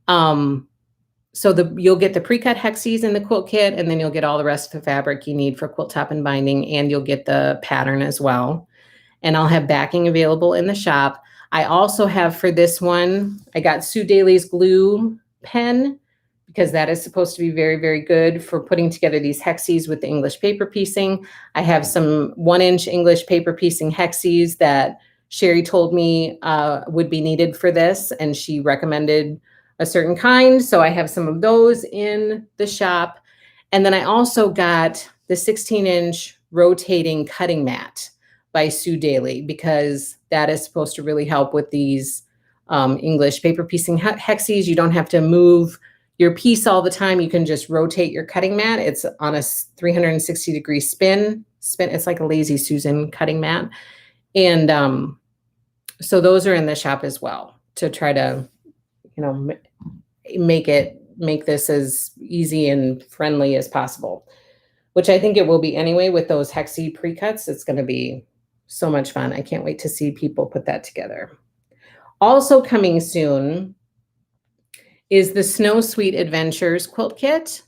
So you'll get the pre-cut hexes in the quilt kit, and then you'll get all the rest of the fabric you need for quilt top and binding, and you'll get the pattern as well. And I'll have backing available in the shop. I also have for this one, I got Sue Daly's glue pen, because that is supposed to be very, very good for putting together these hexes with the English paper piecing. I have some 1-inch English paper piecing hexes that Sherry told me would be needed for this, and she recommended a certain kind. So I have some of those in the shop. And then I also got the 16-inch rotating cutting mat by Sue Daly, because that is supposed to really help with these English paper piecing hexes. You don't have to move your piece all the time. You can just rotate your cutting mat. It's on a 360-degree spin. It's like a Lazy Susan cutting mat. And so those are in the shop as well, to try to, make this as easy and friendly as possible, which I think it will be anyway with those hexy pre-cuts. It's going to be so much fun. I can't wait to see people put that together. Also coming soon is the Snow Sweet Adventures quilt kit.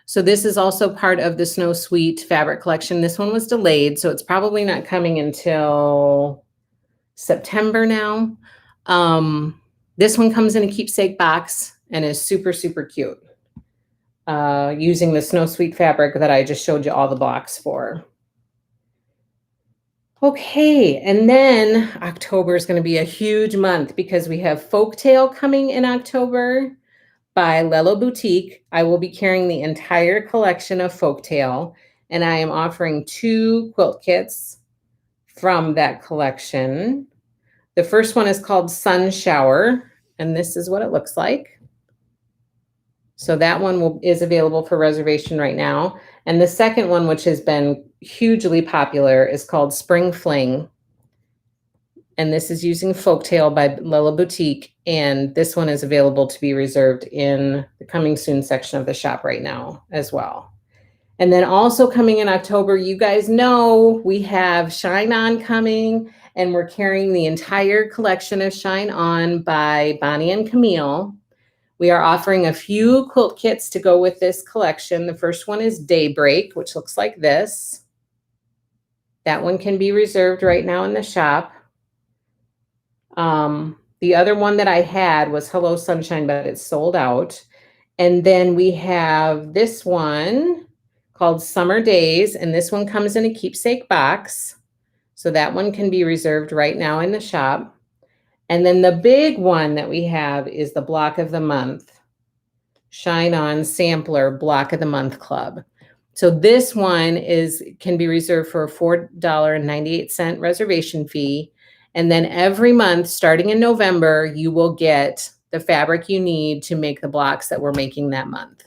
So this is also part of the Snow Sweet fabric collection. This one was delayed, so it's probably not coming until September now. This one comes in a keepsake box and is super, super cute. Using the Snow Sweet fabric that I just showed you all the blocks for. Okay, and then October is going to be a huge month, because we have Folktale coming in October by Lello Boutique. I will be carrying the entire collection of Folktale, and I am offering 2 quilt kits from that collection. The first one is called Sun Shower, and this is what it looks like. So that one is available for reservation right now. And the second one, which has been hugely popular, is called Spring Fling. And this is using Folktale by Lello Boutique. And this one is available to be reserved in the coming soon section of the shop right now as well. And then also coming in October, you guys know we have Shine On coming, and we're carrying the entire collection of Shine On by Bonnie and Camille. We are offering a few quilt kits to go with this collection. The first one is Daybreak, which looks like this. That one can be reserved right now in the shop. The other one that I had was Hello Sunshine, but it's sold out. And then we have this one called Summer Days, and this one comes in a keepsake box. So that one can be reserved right now in the shop. And then the big one that we have is the Block of the Month, Shine On Sampler Block of the Month Club. So this one can be reserved for a $4.98 reservation fee. And then every month, starting in November, you will get the fabric you need to make the blocks that we're making that month.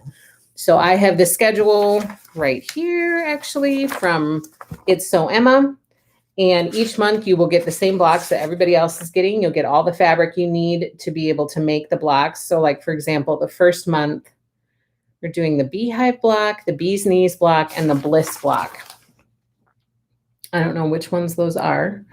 So I have the schedule right here, actually, from It's So Emma. And each month you will get the same blocks that everybody else is getting. You'll get all the fabric you need to be able to make the blocks. So like, for example, the first month, we're doing the Beehive block, the Bee's Knees block, and the Bliss block. I don't know which ones those are,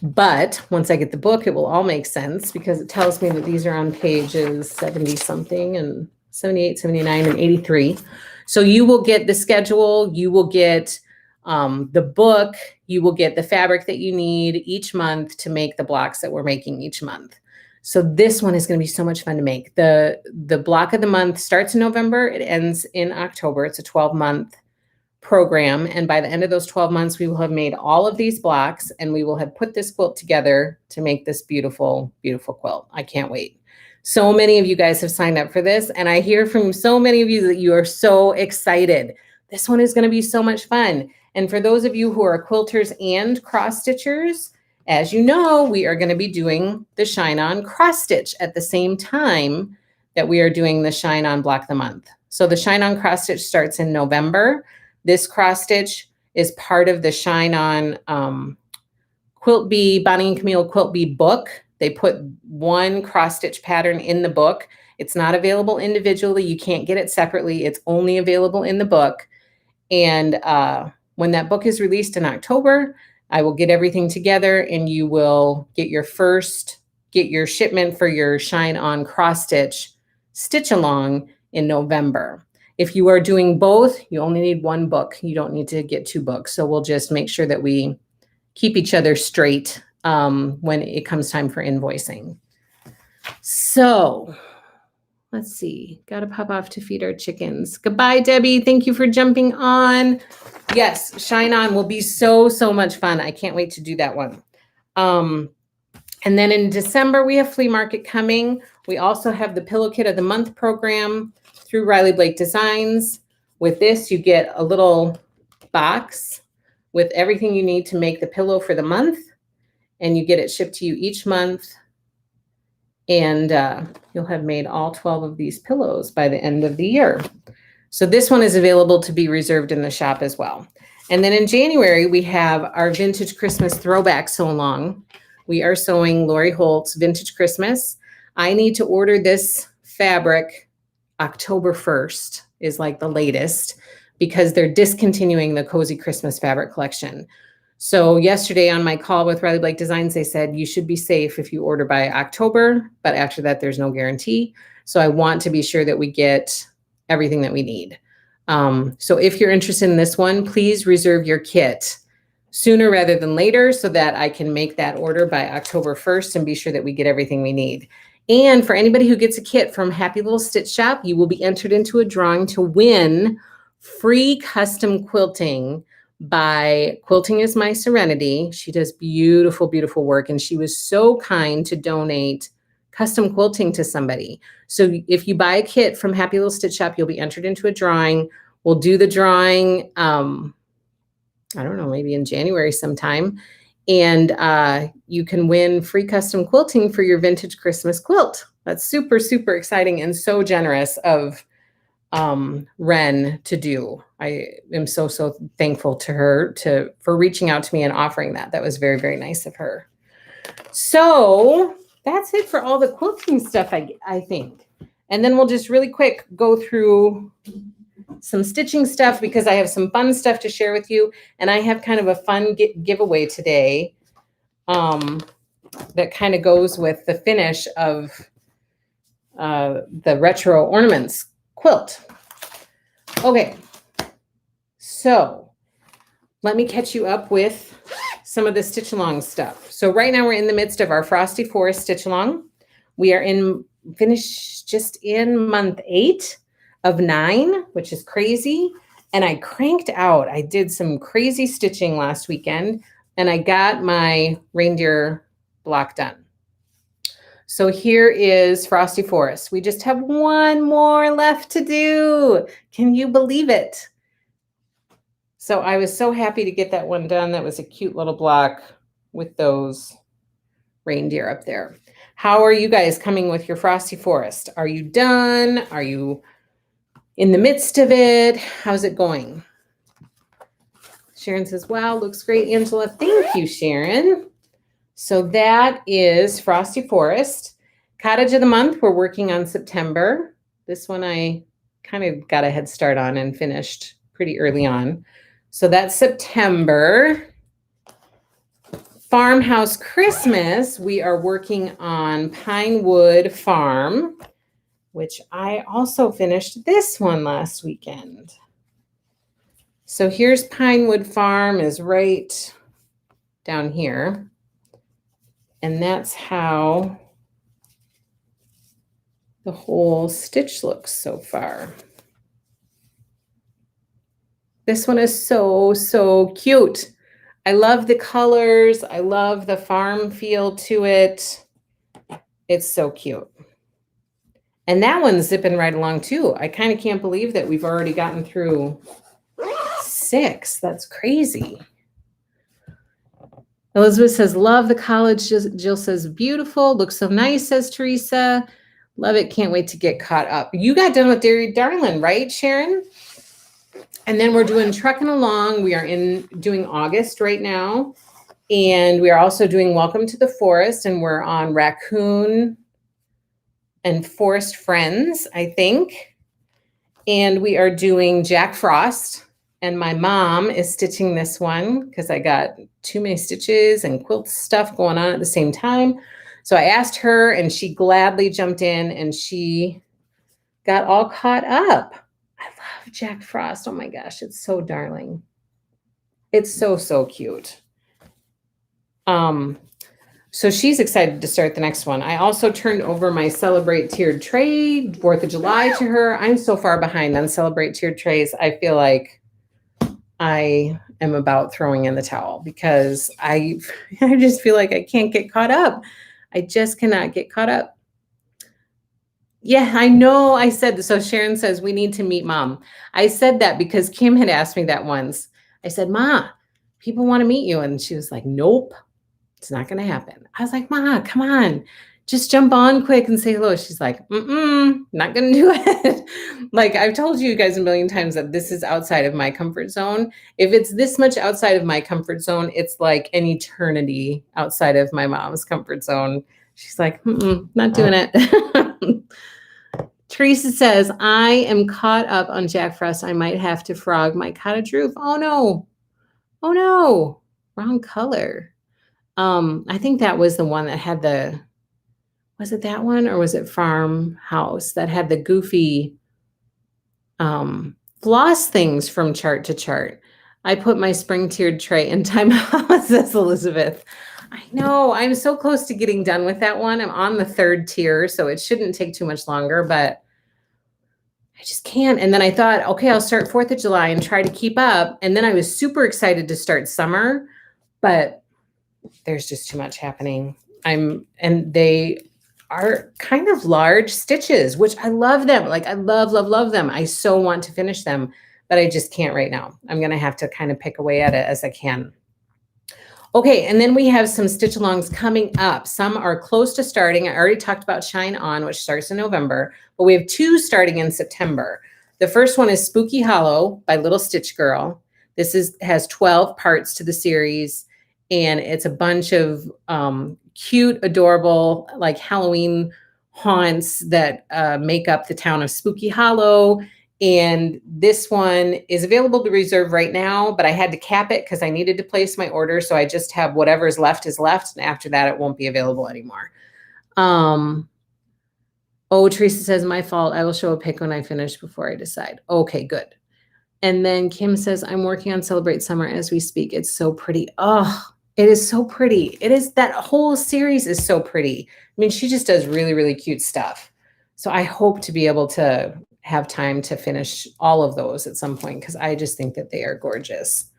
but once I get the book, it will all make sense, because it tells me that these are on pages 70 something and 78, 79, and 83. So you will get the schedule, you will get the book, you will get the fabric that you need each month to make the blocks that we're making each month. So this one is going to be so much fun to make. The block of the month starts in November. It ends in October. It's a 12-month program. And by the end of those 12 months, we will have made all of these blocks, and we will have put this quilt together to make this beautiful, beautiful quilt. I can't wait. So many of you guys have signed up for this, and I hear from so many of you that you are so excited. This one is going to be so much fun. And for those of you who are quilters and cross stitchers, as you know, we are going to be doing the Shine On cross stitch at the same time that we are doing the Shine On Block of the Month. So the Shine On cross stitch starts in November. This cross stitch is part of the Shine On Quilt Bee, Bonnie and Camille Quilt Bee book. They put one cross stitch pattern in the book. It's not available individually. You can't get it separately. It's only available in the book. And when that book is released in October, I will get everything together and you will get your shipment for your Shine On cross stitch stitch along in November. If you are doing both, you only need one book. You don't need to get two books. So we'll just make sure that we keep each other straight when it comes time for invoicing. So let's see. Got to pop off to feed our chickens. Goodbye, Debbie. Thank you for jumping on. Yes, Shine On will be so, so much fun. I can't wait to do that one. And then in December, we have flea market coming. We also have the Pillow Kit of the Month program through Riley Blake Designs. With this, you get a little box with everything you need to make the pillow for the month. And you get it shipped to you each month. And you'll have made all 12 of these pillows by the end of the year. So this one is available to be reserved in the shop as well. And then in January, we have our Vintage Christmas Throwback Sew Along. We are sewing Lori Holt's Vintage Christmas. I need to order this fabric October 1st is like the latest because they're discontinuing the Cozy Christmas fabric collection. So yesterday on my call with Riley Blake Designs, they said you should be safe if you order by October, but after that, there's no guarantee. So I want to be sure that we get everything that we need. So if you're interested in this one, please reserve your kit sooner rather than later so that I can make that order by October 1st and be sure that we get everything we need. And for anybody who gets a kit from Happy Little Stitch Shop, you will be entered into a drawing to win free custom quilting by Quilting is My Serenity. She does beautiful, beautiful work. And she was so kind to donate custom quilting to somebody. So if you buy a kit from Happy Little Stitch Shop, you'll be entered into a drawing. We'll do the drawing, I don't know, maybe in January sometime. And you can win free custom quilting for your vintage Christmas quilt. That's super, super exciting and so generous of Ren to do. I am so, so thankful to her for reaching out to me and offering that. That was very, very nice of her. So that's it for all the quilting stuff, I think. And then we'll just really quick go through some stitching stuff because I have some fun stuff to share with you. And I have kind of a fun giveaway today that kind of goes with the finish of the retro ornaments quilt. Okay, so let me catch you up with some of the Stitch Along stuff. So right now we're in the midst of our Frosty Forest Stitch Along. We are just in month 8 of 9, which is crazy. And I cranked out. I did some crazy stitching last weekend and I got my reindeer block done. So here is Frosty Forest. We just have one more left to do. Can you believe it? So I was so happy to get that one done. That was a cute little block with those reindeer up there. How are you guys coming with your Frosty Forest? Are you done? Are you in the midst of it? How's it going? Sharon says, wow, looks great, Angela. Thank you, Sharon. So that is Frosty Forest. Cottage of the Month, we're working on September. This one I kind of got a head start on and finished pretty early on. So that's September. Farmhouse Christmas, we are working on Pinewood Farm, which I also finished this one last weekend. So here's Pinewood Farm is right down here. And that's how the whole stitch looks so far. This one is so, so cute. I love the colors. I love the farm feel to it. It's so cute. And that one's zipping right along too. I kind of can't believe that we've already gotten through 6. That's crazy. Elizabeth says, love the college. Jill says, beautiful. Looks so nice, says Teresa. Love it. Can't wait to get caught up. You got done with Dairy Darlin', right, Sharon? And then we're doing Trucking Along. We are doing August right now. And we are also doing Welcome to the Forest, and we're on Raccoon and Forest Friends, I think. And we are doing Jack Frost. And my mom is stitching this one because I got too many stitches and quilt stuff going on at the same time. So I asked her, and she gladly jumped in, and she got all caught up. I love Jack Frost. Oh my gosh, it's so darling. It's so, so cute. So she's excited to start the next one. I also turned over my Celebrate Tiered Tray, 4th of July, to her. I'm so far behind on Celebrate Tiered Trays. I feel like I am about throwing in the towel because I just feel like I can't get caught up. I just cannot get caught up. Yeah, I know I said, so Sharon says we need to meet Mom. I said that because Kim had asked me that once. I said, Ma, people want to meet you. And she was like, nope, it's not going to happen. I was like, Ma, come on, just jump on quick and say hello. She's like, not going to do it. Like I've told you guys a million times that this is outside of my comfort zone. If it's this much outside of my comfort zone, it's like an eternity outside of my mom's comfort zone. She's like, not doing it. Teresa says, I am caught up on Jack Frost. I might have to frog my cottage roof. Oh no. Oh no. Wrong color. I think that was the one that had the, was it that one or was it Farmhouse that had the goofy floss things from chart to chart? I put my spring tiered tray in timeout, says Elizabeth. I know, I'm so close to getting done with that one. I'm on the 3rd tier, so it shouldn't take too much longer, but I just can't. And then I thought, okay, I'll start 4th of July and try to keep up. And then I was super excited to start summer, but there's just too much happening. And they are kind of large stitches, which I love them. Like I love, love, love them. I so want to finish them, but I just can't right now. I'm going to have to kind of pick away at it as I can. Okay, and then we have some stitch alongs coming up. Some are close to starting. I already talked about Shine On, which starts in November, but we have 2 starting in September. The first one is Spooky Hollow by Little Stitch Girl. This has 12 parts to the series, and it's a bunch of cute, adorable, like Halloween haunts that make up the town of Spooky Hollow. And this one is available to reserve right now, but I had to cap it because I needed to place my order. So I just have whatever's left is left. And after that, it won't be available anymore. Oh, Teresa says, my fault. I will show a pic when I finish before I decide. Okay, good. And then Kim says, I'm working on Celebrate Summer as we speak. It's so pretty. Oh, it is so pretty. It is, that whole series is so pretty. I mean, she just does really, really cute stuff. So I hope to be able to have time to finish all of those at some point because I just think that they are gorgeous.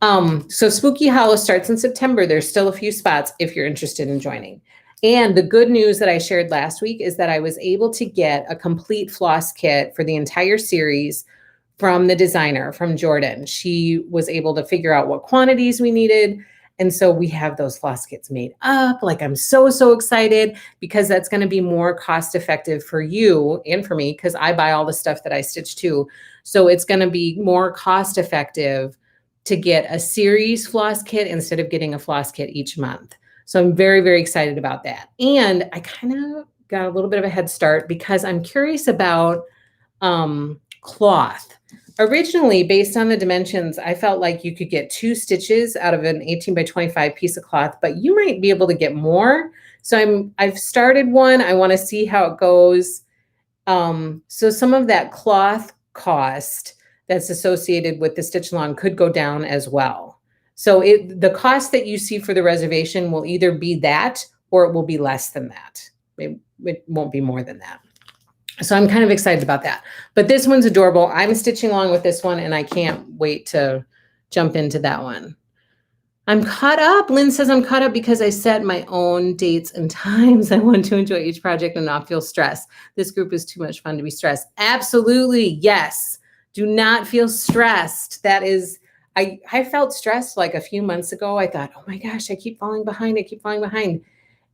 So Spooky Hollow starts in September. There's still a few spots if you're interested in joining. And the good news that I shared last week is that I was able to get a complete floss kit for the entire series from the designer, from Jordan. She was able to figure out what quantities we needed. And so we have those floss kits made up. Like I'm so, so excited because that's going to be more cost effective for you and for me because I buy all the stuff that I stitch too. So it's going to be more cost effective to get a series floss kit instead of getting a floss kit each month. So I'm very, very excited about that. And I kind of got a little bit of a head start because I'm curious about cloth. Originally, based on the dimensions, I felt like you could get 2 stitches out of an 18 by 25 piece of cloth, but you might be able to get more. So I've started one. I want to see how it goes. So some of that cloth cost that's associated with the stitch along could go down as well. So the cost that you see for the reservation will either be that or it will be less than that. It won't be more than that. So I'm kind of excited about that. But this one's adorable. I'm stitching along with this one, and I can't wait to jump into that one. I'm caught up. Lynn says I'm caught up because I set my own dates and times. I want to enjoy each project and not feel stressed. This group is too much fun to be stressed. Absolutely, yes. Do not feel stressed. That is, I felt stressed like a few months ago. I thought, oh my gosh, I keep falling behind. I keep falling behind.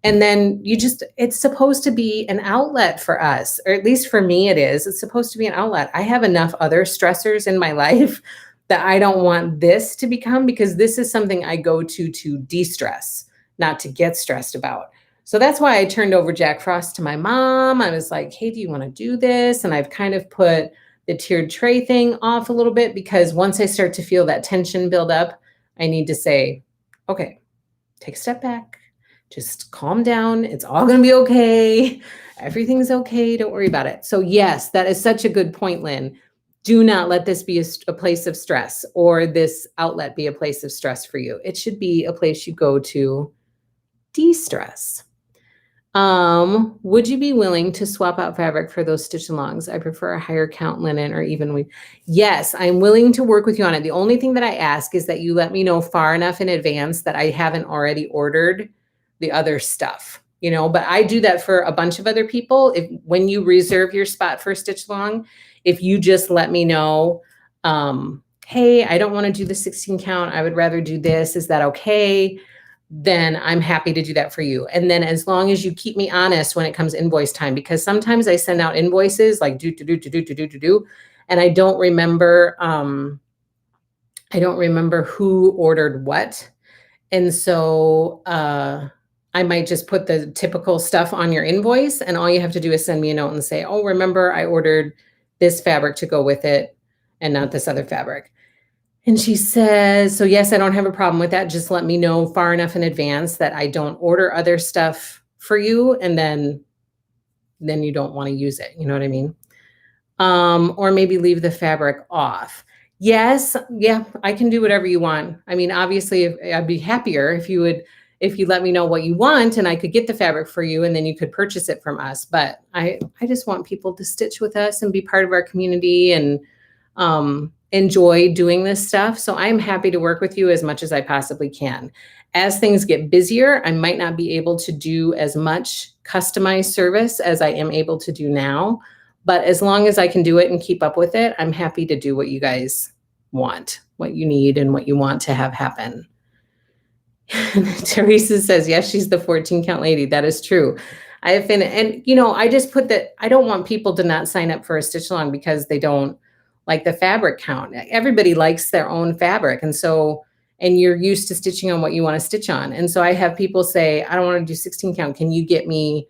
And then it's supposed to be an outlet for us, or at least for me it is. It's supposed to be an outlet. I have enough other stressors in my life that I don't want this to become, because this is something I go to de-stress, not to get stressed about. So that's why I turned over Jack Frost to my mom. I was like, hey, do you want to do this? And I've kind of put the tiered tray thing off a little bit, because once I start to feel that tension build up, I need to say, okay, take a step back, just calm down. It's all going to be okay. Everything's okay. Don't worry about it. So yes, that is such a good point, Lynn. Do not let this be a place of stress, or this outlet be a place of stress for you. It should be a place you go to de-stress. Would you be willing to swap out fabric for those stitch alongs? I prefer a higher count linen or even weave. Yes, I'm willing to work with you on it. The only thing that I ask is that you let me know far enough in advance that I haven't already ordered the other stuff, you know, but I do that for a bunch of other people. When you reserve your spot for a stitch along, if you just let me know, hey, I don't want to do the 16 count. I would rather do this. Is that okay? Then I'm happy to do that for you. And then as long as you keep me honest when it comes invoice time, because sometimes I send out invoices like do, and I don't remember who ordered what. And so I might just put the typical stuff on your invoice, and all you have to do is send me a note and say, oh, remember I ordered this fabric to go with it and not this other fabric. And she says, so yes, I don't have a problem with that. Just let me know far enough in advance that I don't order other stuff for you, and then you don't want to use it. You know what I mean? Or maybe leave the fabric off. Yes, yeah, I can do whatever you want. I mean, obviously, I'd be happier if you let me know what you want, and I could get the fabric for you, and then you could purchase it from us. But I just want people to stitch with us and be part of our community, and enjoy doing this stuff. So I'm happy to work with you as much as I possibly can. As things get busier, I might not be able to do as much customized service as I am able to do now. But as long as I can do it and keep up with it, I'm happy to do what you guys want, what you need, and what you want to have happen. Teresa says, yes, she's the 14 count lady. That is true. I have been, and you know, I just put that, I don't want people to not sign up for a stitch along because they don't like the fabric count. Everybody likes their own fabric. And so, and you're used to stitching on what you want to stitch on. And so I have people say, I don't want to do 16 count. Can you get me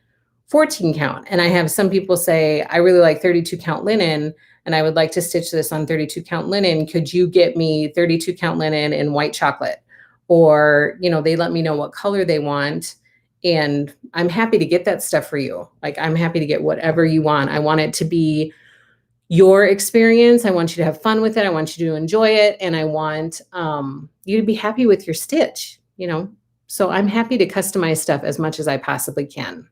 14 count? And I have some people say, I really like 32 count linen, and I would like to stitch this on 32 count linen. Could you get me 32 count linen in white chocolate? Or, you know, they let me know what color they want, and I'm happy to get that stuff for you. Like, I'm happy to get whatever you want. I want it to be your experience. I want you to have fun with it. I want you to enjoy it. And I want you to be happy with your stitch, you know? So I'm happy to customize stuff as much as I possibly can.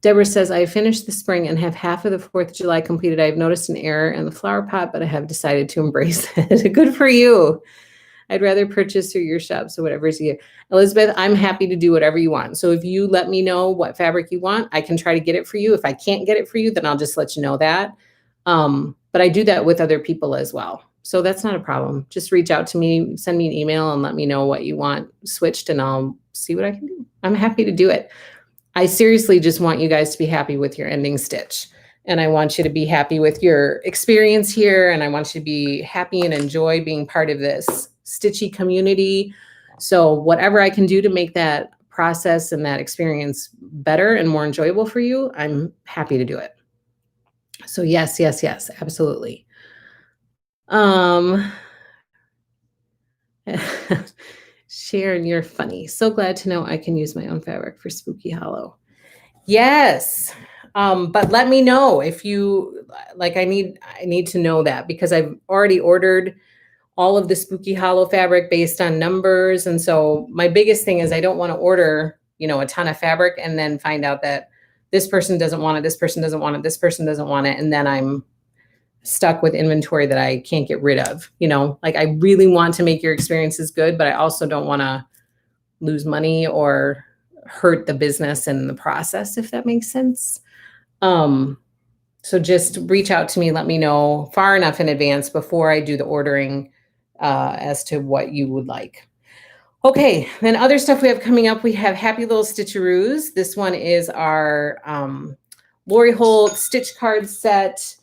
Deborah says, I finished the spring and have half of the 4th of July completed. I've noticed an error in the flower pot, but I have decided to embrace it. Good for you. I'd rather purchase through your shop. So whatever is here. Elizabeth, I'm happy to do whatever you want. So if you let me know what fabric you want, I can try to get it for you. If I can't get it for you, then I'll just let you know that. But I do that with other people as well. So that's not a problem. Just reach out to me, send me an email, and let me know what you want switched, and I'll see what I can do. I'm happy to do it. I seriously just want you guys to be happy with your ending stitch. And I want you to be happy with your experience here. And I want you to be happy and enjoy being part of this stitchy community. So whatever I can do to make that process and that experience better and more enjoyable for you, I'm happy to do it. So yes, absolutely. Sharon, you're funny. So glad to know I can use my own fabric for Spooky Hollow. Yes. But let me know if you like. I need to know that, because I've already ordered all of the Spooky Hollow fabric based on numbers. And so my biggest thing is I don't want to order, you know, a ton of fabric and then find out that this person doesn't want it, this person doesn't want it, this person doesn't want it, and then I'm stuck with inventory that I can't get rid of. You know, like, I really want to make your experiences good, but I also don't want to lose money or hurt the business in the process, if that makes sense. So just reach out to me, let me know far enough in advance before I do the ordering as to what you would like. Okay, then other stuff we have coming up, we have Happy Little Stitcheroos. This one is our Lori Holt stitch card set.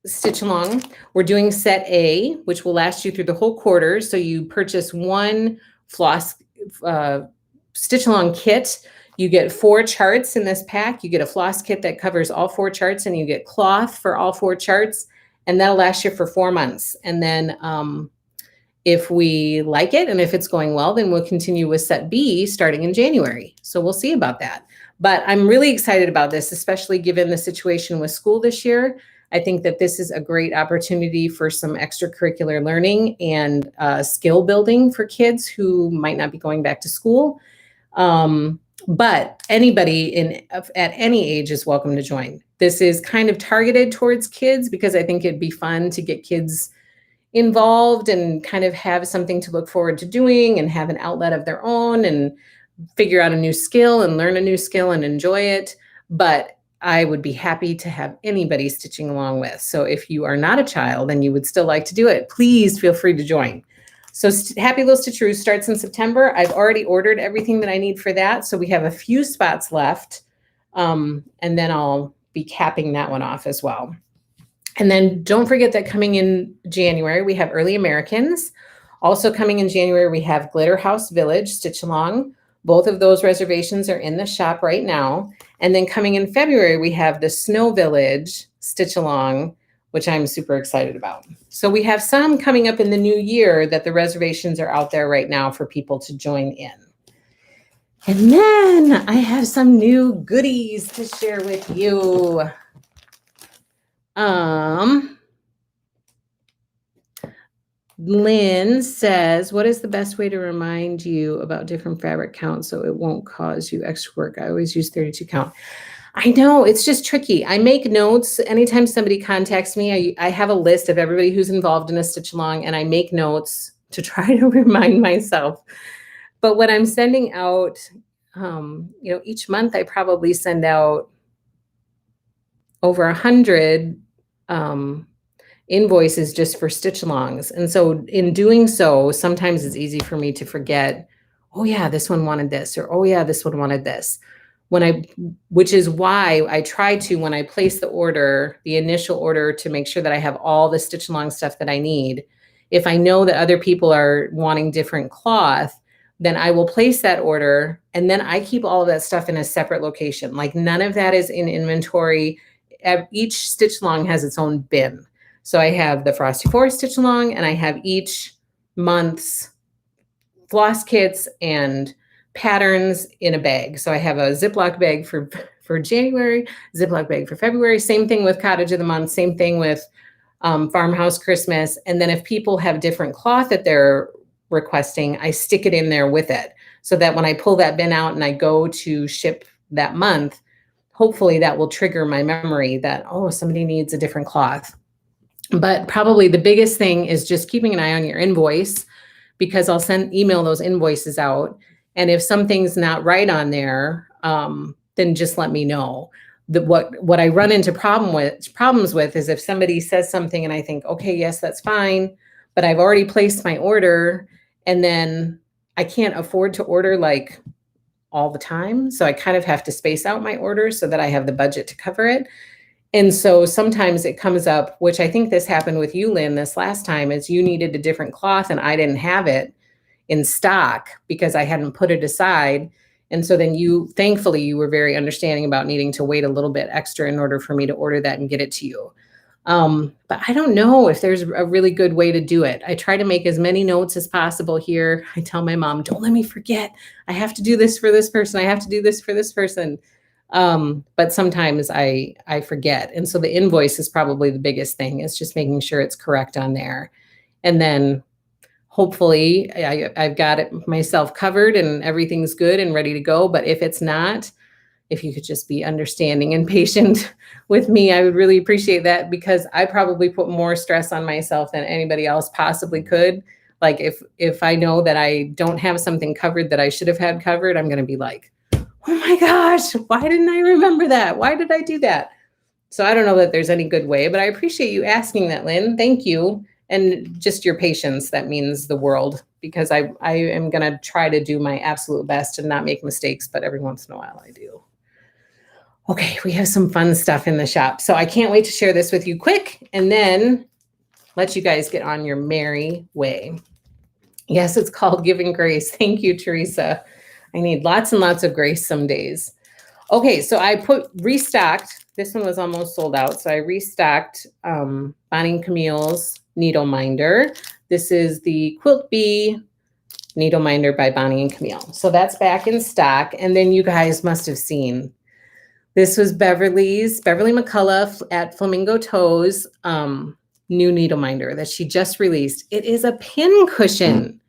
Stitch Along. We're doing set A, which will last you through the whole quarter. So you purchase one floss Stitch Along kit. You get 4 charts in this pack. You get a floss kit that covers all 4 charts, and you get cloth for all 4 charts, and that'll last you for 4 months. And then if we like it and if it's going well, then we'll continue with set B starting in January. So we'll see about that. But I'm really excited about this, especially given the situation with school this year. I think that this is a great opportunity for some extracurricular learning and skill building for kids who might not be going back to school. But anybody at any age is welcome to join. This is kind of targeted towards kids because I think it'd be fun to get kids involved and kind of have something to look forward to doing and have an outlet of their own and figure out a new skill and learn a new skill and enjoy it. But I would be happy to have anybody stitching along with. So if you are not a child and you would still like to do it, please feel free to join. So Happy Little Stitcheroo starts in September. I've already ordered everything that I need for that. So we have a few spots left. And then I'll be capping that one off as well. And then don't forget that coming in January, we have Early Americans. Also coming in January, we have Glitter House Village Stitch Along. Both of those reservations are in the shop right now. And then coming in February, we have the Snow Village Stitch Along, which I'm super excited about. So we have some coming up in the new year that the reservations are out there right now for people to join in. And then I have some new goodies to share with you. Lynn says, what is the best way to remind you about different fabric counts so it won't cause you extra work? I always use 32 count. I know, it's just tricky. I make notes anytime somebody contacts me. I have a list of everybody who's involved in a stitch along, and I make notes to try to remind myself. But when I'm sending out, each month I probably send out over 100 invoices just for stitch alongs. And so in doing so, sometimes it's easy for me to forget, oh yeah, this one wanted this, or oh yeah, this one wanted this. Which is why I try to, when I place the order, the initial order, to make sure that I have all the stitch along stuff that I need. If I know that other people are wanting different cloth, then I will place that order, and then I keep all of that stuff in a separate location. Like none of that is in inventory. Each stitch along has its own bin. So I have the Frosty Forest Stitch Along, and I have each month's floss kits and patterns in a bag. So I have a Ziploc bag for January, Ziploc bag for February. Same thing with Cottage of the Month. Same thing with Farmhouse Christmas. And then if people have different cloth that they're requesting, I stick it in there with it, so that when I pull that bin out and I go to ship that month, hopefully that will trigger my memory that, oh, somebody needs a different cloth. But probably the biggest thing is just keeping an eye on your invoice, because I'll email those invoices out. And if something's not right on there, then just let me know. What I run into problems with is if somebody says something and I think, okay, yes, that's fine, but I've already placed my order, and then I can't afford to order like all the time. So I kind of have to space out my orders so that I have the budget to cover it. And so sometimes it comes up, which I think this happened with you, Lynn, this last time, is you needed a different cloth and I didn't have it in stock because I hadn't put it aside. And so then thankfully, you were very understanding about needing to wait a little bit extra in order for me to order that and get it to you. But I don't know if there's a really good way to do it. I try to make as many notes as possible here. I tell my mom, don't let me forget. I have to do this for this person. I have to do this for this person. But sometimes I forget. And so the invoice is probably the biggest thing. It's just making sure it's correct on there. And then hopefully I've got it myself covered and everything's good and ready to go. But if it's not, if you could just be understanding and patient with me, I would really appreciate that, because I probably put more stress on myself than anybody else possibly could. Like if I know that I don't have something covered that I should have had covered, I'm going to be like, oh my gosh, why didn't I remember that? Why did I do that? So I don't know that there's any good way, but I appreciate you asking that, Lynn. Thank you. And just your patience, that means the world, because I am going to try to do my absolute best and not make mistakes, but every once in a while I do. Okay, we have some fun stuff in the shop. So I can't wait to share this with you quick and then let you guys get on your merry way. Yes, it's called Giving Grace. Thank you, Teresa. I need lots and lots of grace some days. Okay, so I restocked. This one was almost sold out. So I restocked Bonnie and Camille's Needle Minder. This is the Quilt Bee Needle Minder by Bonnie and Camille. So that's back in stock. And then you guys must have seen, this was Beverly McCullough at Flamingo Toes new needle minder that she just released. It is a pin cushion.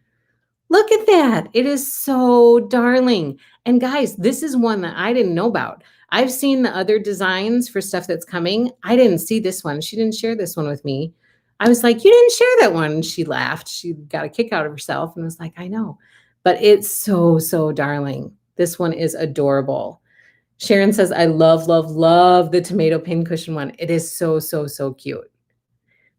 Look at that. It is so darling. And guys, this is one that I didn't know about. I've seen the other designs for stuff that's coming. I didn't see this one. She didn't share this one with me. I was like, you didn't share that one. And she laughed. She got a kick out of herself and was like, I know. But it's so, so darling. This one is adorable. Sharon says, I love, love, love the tomato pin cushion one. It is so, so, so cute.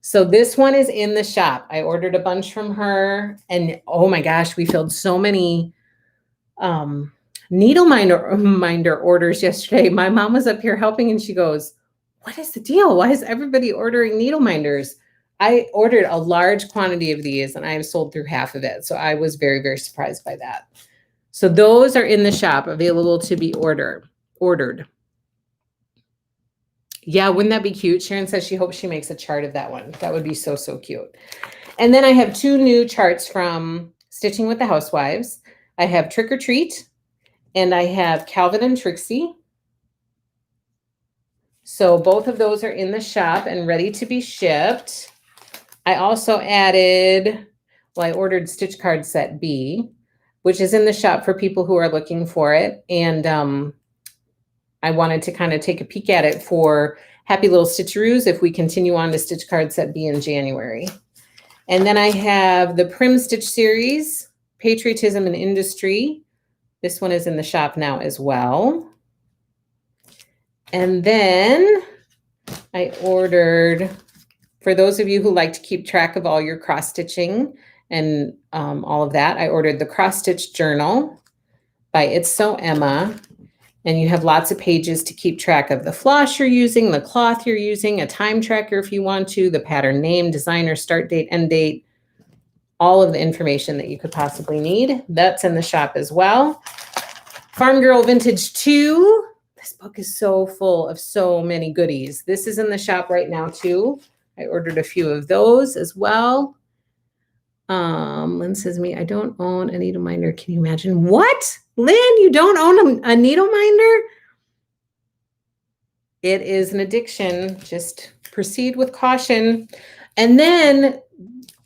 So this one is in the shop. I ordered a bunch from her and oh my gosh, we filled so many needle minder orders yesterday. My mom was up here helping and she goes, what is the deal? Why is everybody ordering needle minders? I ordered a large quantity of these and I have sold through half of it. So I was very, very surprised by that. So those are in the shop available to be ordered. Yeah, wouldn't that be cute? Sharon says she hopes she makes a chart of that one. That would be so, so cute. And then I have 2 new charts from Stitching with the Housewives. I have Trick or Treat and I have Calvin and Trixie. So both of those are in the shop and ready to be shipped. I also added, well, I ordered Stitch Card Set B, which is in the shop for people who are looking for it. And I wanted to kind of take a peek at it for Happy Little Stitcheroos if we continue on to Stitch Card Set B in January. And then I have the Prim Stitch series, Patriotism and Industry. This one is in the shop now as well. And then I ordered, for those of you who like to keep track of all your cross stitching and all of that, I ordered the Cross Stitch Journal by It's So Emma. And you have lots of pages to keep track of the floss you're using, the cloth you're using, a time tracker if you want to, the pattern name, designer, start date, end date, all of the information that you could possibly need. That's in the shop as well. Farm Girl Vintage 2. This book is so full of so many goodies. This is in the shop right now too. I ordered a few of those as well. Lynn says to me, I don't own a needle minder. Can you imagine? What? Lynn, you don't own a needle minder? It is an addiction. Just proceed with caution. And then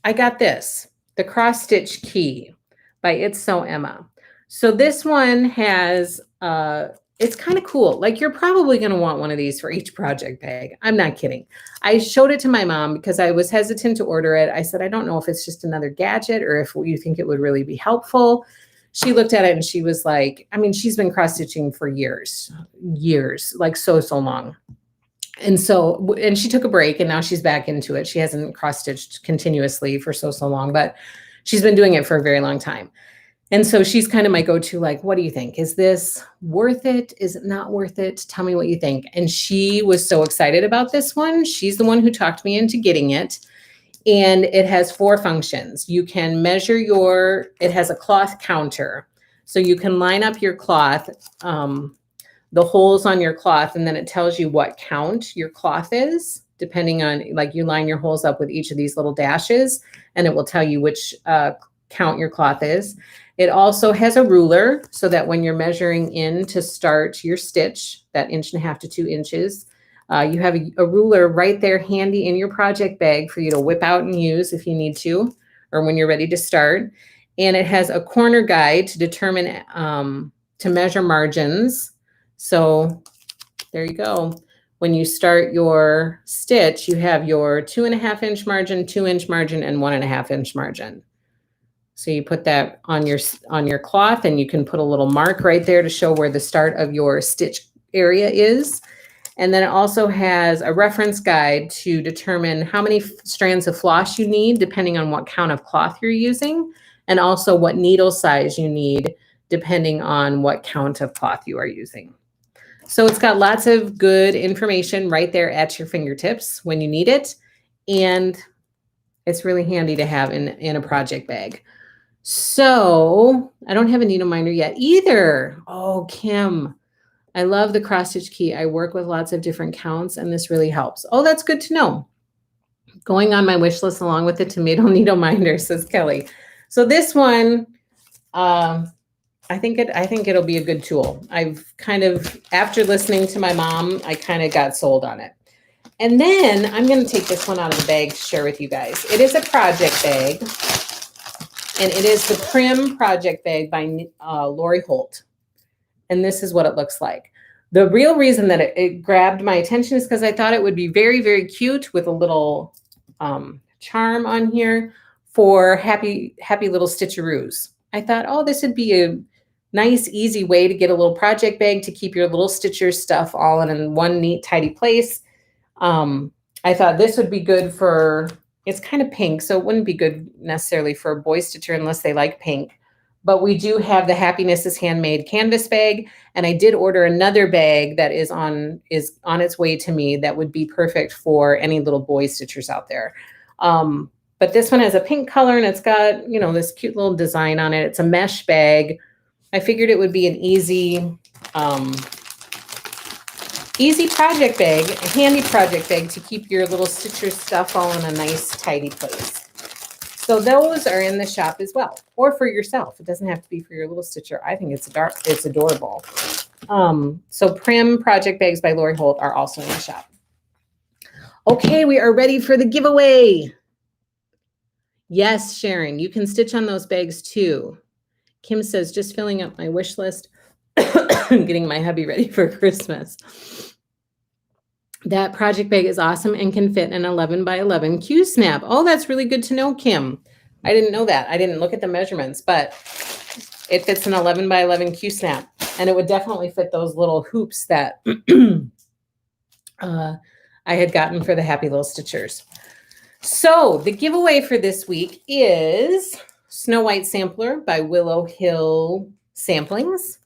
I got this, the Cross Stitch Key by It's So Emma. So this one has, it's kind of cool. Like you're probably going to want one of these for each project bag. I'm not kidding. I showed it to my mom because I was hesitant to order it. I said, I don't know if it's just another gadget or if you think it would really be helpful. She looked at it and she was like, I mean, she's been cross stitching for years, like so long. And so, and she took a break and now she's back into it. She hasn't cross stitched continuously for so long, but she's been doing it for a very long time. And so she's kind of my go-to, like, what do you think? Is this worth it? Is it not worth it? Tell me what you think. And she was so excited about this one. She's the one who talked me into getting it. And it has 4 functions. You can measure it has a cloth counter. So you can line up your cloth, the holes on your cloth, and then it tells you what count your cloth is, depending on, like you line your holes up with each of these little dashes, and it will tell you which count your cloth is. It also has a ruler so that when you're measuring in to start your stitch, that 1.5 to 2 inches, you have a ruler right there handy in your project bag for you to whip out and use if you need to, or when you're ready to start. And it has a corner guide to determine, to measure margins. So there you go. When you start your stitch, you have your 2.5 inch margin, 2 inch margin, and 1.5 inch margin. So you put that on your cloth and you can put a little mark right there to show where the start of your stitch area is. And then it also has a reference guide to determine how many strands of floss you need, depending on what count of cloth you're using, and also what needle size you need, depending on what count of cloth you are using. So it's got lots of good information right there at your fingertips when you need it. And it's really handy to have in a project bag. So I don't have a needle minder yet either. Oh, Kim, I love the cross stitch key. I work with lots of different counts and this really helps. Oh, that's good to know. Going on my wish list along with the tomato needle minder, says Kelly. So this one, I think it'll be a good tool. I've kind of, after listening to my mom, I kind of got sold on it. And then I'm going to take this one out of the bag to share with you guys. It is a project bag, and it is the Prim project bag by Lori Holt. And this is what it looks like. The real reason that it grabbed my attention is because I thought it would be very, very cute with a little charm on here for happy little stitcheroos. I thought, oh, this would be a nice, easy way to get a little project bag to keep your little stitcher stuff all in one neat, tidy place. I thought this would be good for, it's kind of pink, so it wouldn't be good necessarily for a boy stitcher unless they like pink. But we do have the Happiness is Handmade canvas bag, and I did order another bag that is on its way to me that would be perfect for any little boy stitchers out there. But this one has a pink color and it's got, you know, this cute little design on it. It's a mesh bag. I figured it would be an easy project bag, a handy project bag to keep your little stitcher stuff all in a nice, tidy place. So those are in the shop as well, or for yourself. It doesn't have to be for your little stitcher. I think it's adorable. So Prim project bags by Lori Holt are also in the shop. Okay, we are ready for the giveaway. Yes, Sharon, you can stitch on those bags too. Kim says, just filling up my wish list, getting my hubby ready for Christmas. That project bag is awesome and can fit an 11 by 11 Q-snap. Oh, that's really good to know, Kim. I didn't know that. I didn't look at the measurements, but it fits an 11 by 11 Q-snap. And it would definitely fit those little hoops that I had gotten for the Happy Little Stitchers. So the giveaway for this week is Snow White Sampler by Willow Hill Samplings.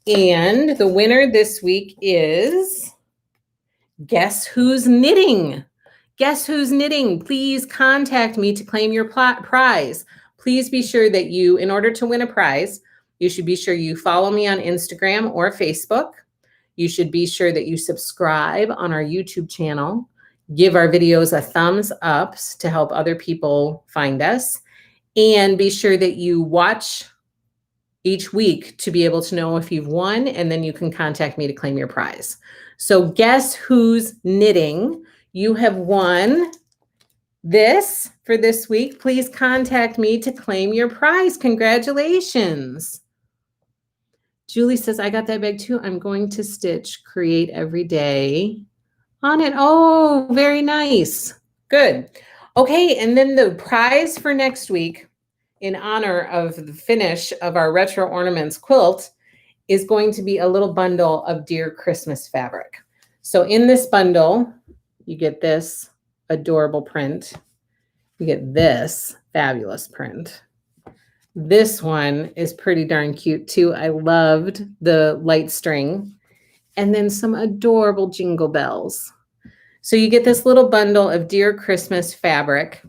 And the winner this week is Guess Who's Knitting. Guess Who's Knitting. Please contact me to claim your prize. Please be sure that you, in order to win a prize, you should be sure you follow me on Instagram or Facebook. You should be sure that you subscribe on our YouTube channel. Give our videos a thumbs up to help other people find us. And be sure that you watch each week to be able to know if you've won, and then you can contact me to claim your prize. So Guess Who's Knitting? You have won this for this week. Please contact me to claim your prize. Congratulations. Julie says, I got that bag too. I'm going to stitch Create Every Day on it. Oh, very nice. Good. Okay, and then the prize for next week, in honor of the finish of our Retro Ornaments quilt, is going to be a little bundle of Dear Christmas fabric. So in this bundle, you get this adorable print. You get this fabulous print. This one is pretty darn cute too. I loved the light string. And then some adorable jingle bells. So you get this little bundle of Dear Christmas fabric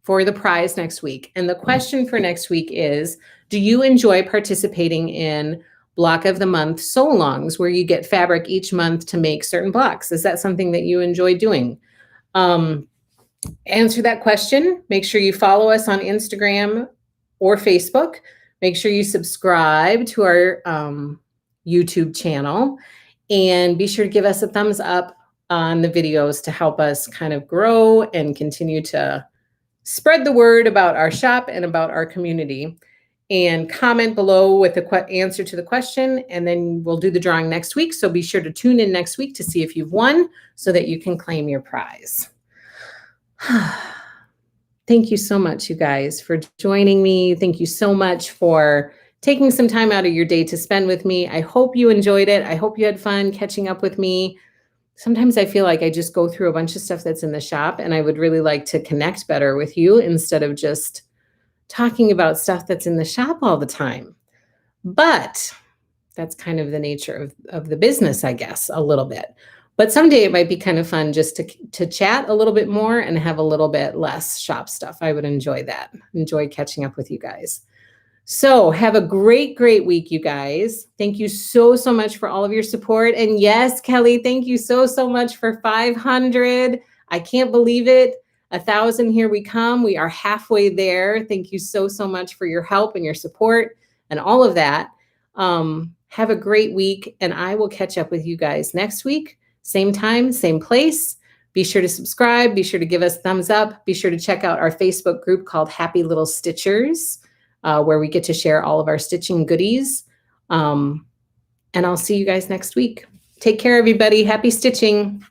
for the prize next week. And the question for next week is, do you enjoy participating in Block of the Month sew-alongs where you get fabric each month to make certain blocks? Is that something that you enjoy doing? Answer that question. Make sure you follow us on Instagram or Facebook. Make sure you subscribe to our YouTube channel, and be sure to give us a thumbs up on the videos to help us kind of grow and continue to spread the word about our shop and about our community. And comment below with the answer to the question, and then we'll do the drawing next week. So be sure to tune in next week to see if you've won so that you can claim your prize. Thank you so much, you guys, for joining me. Thank you so much for taking some time out of your day to spend with me. I hope you enjoyed it. I hope you had fun catching up with me. Sometimes I feel like I just go through a bunch of stuff that's in the shop, and I would really like to connect better with you instead of just talking about stuff that's in the shop all the time. But that's kind of the nature of the business, I guess, a little bit. But someday it might be kind of fun just to chat a little bit more and have a little bit less shop stuff. I would enjoy that. Enjoy catching up with you guys. So have a great, great week, you guys. Thank you so, so much for all of your support. And yes, Kelly, thank you so, so much for 500. I can't believe it. 1,000, here we come. We are halfway there. Thank you so, so much for your help and your support and all of that. Have a great week, and I will catch up with you guys next week. Same time, same place. Be sure to subscribe. Be sure to give us thumbs up. Be sure to check out our Facebook group called Happy Little Stitchers, where we get to share all of our stitching goodies. And I'll see you guys next week. Take care, everybody. Happy stitching.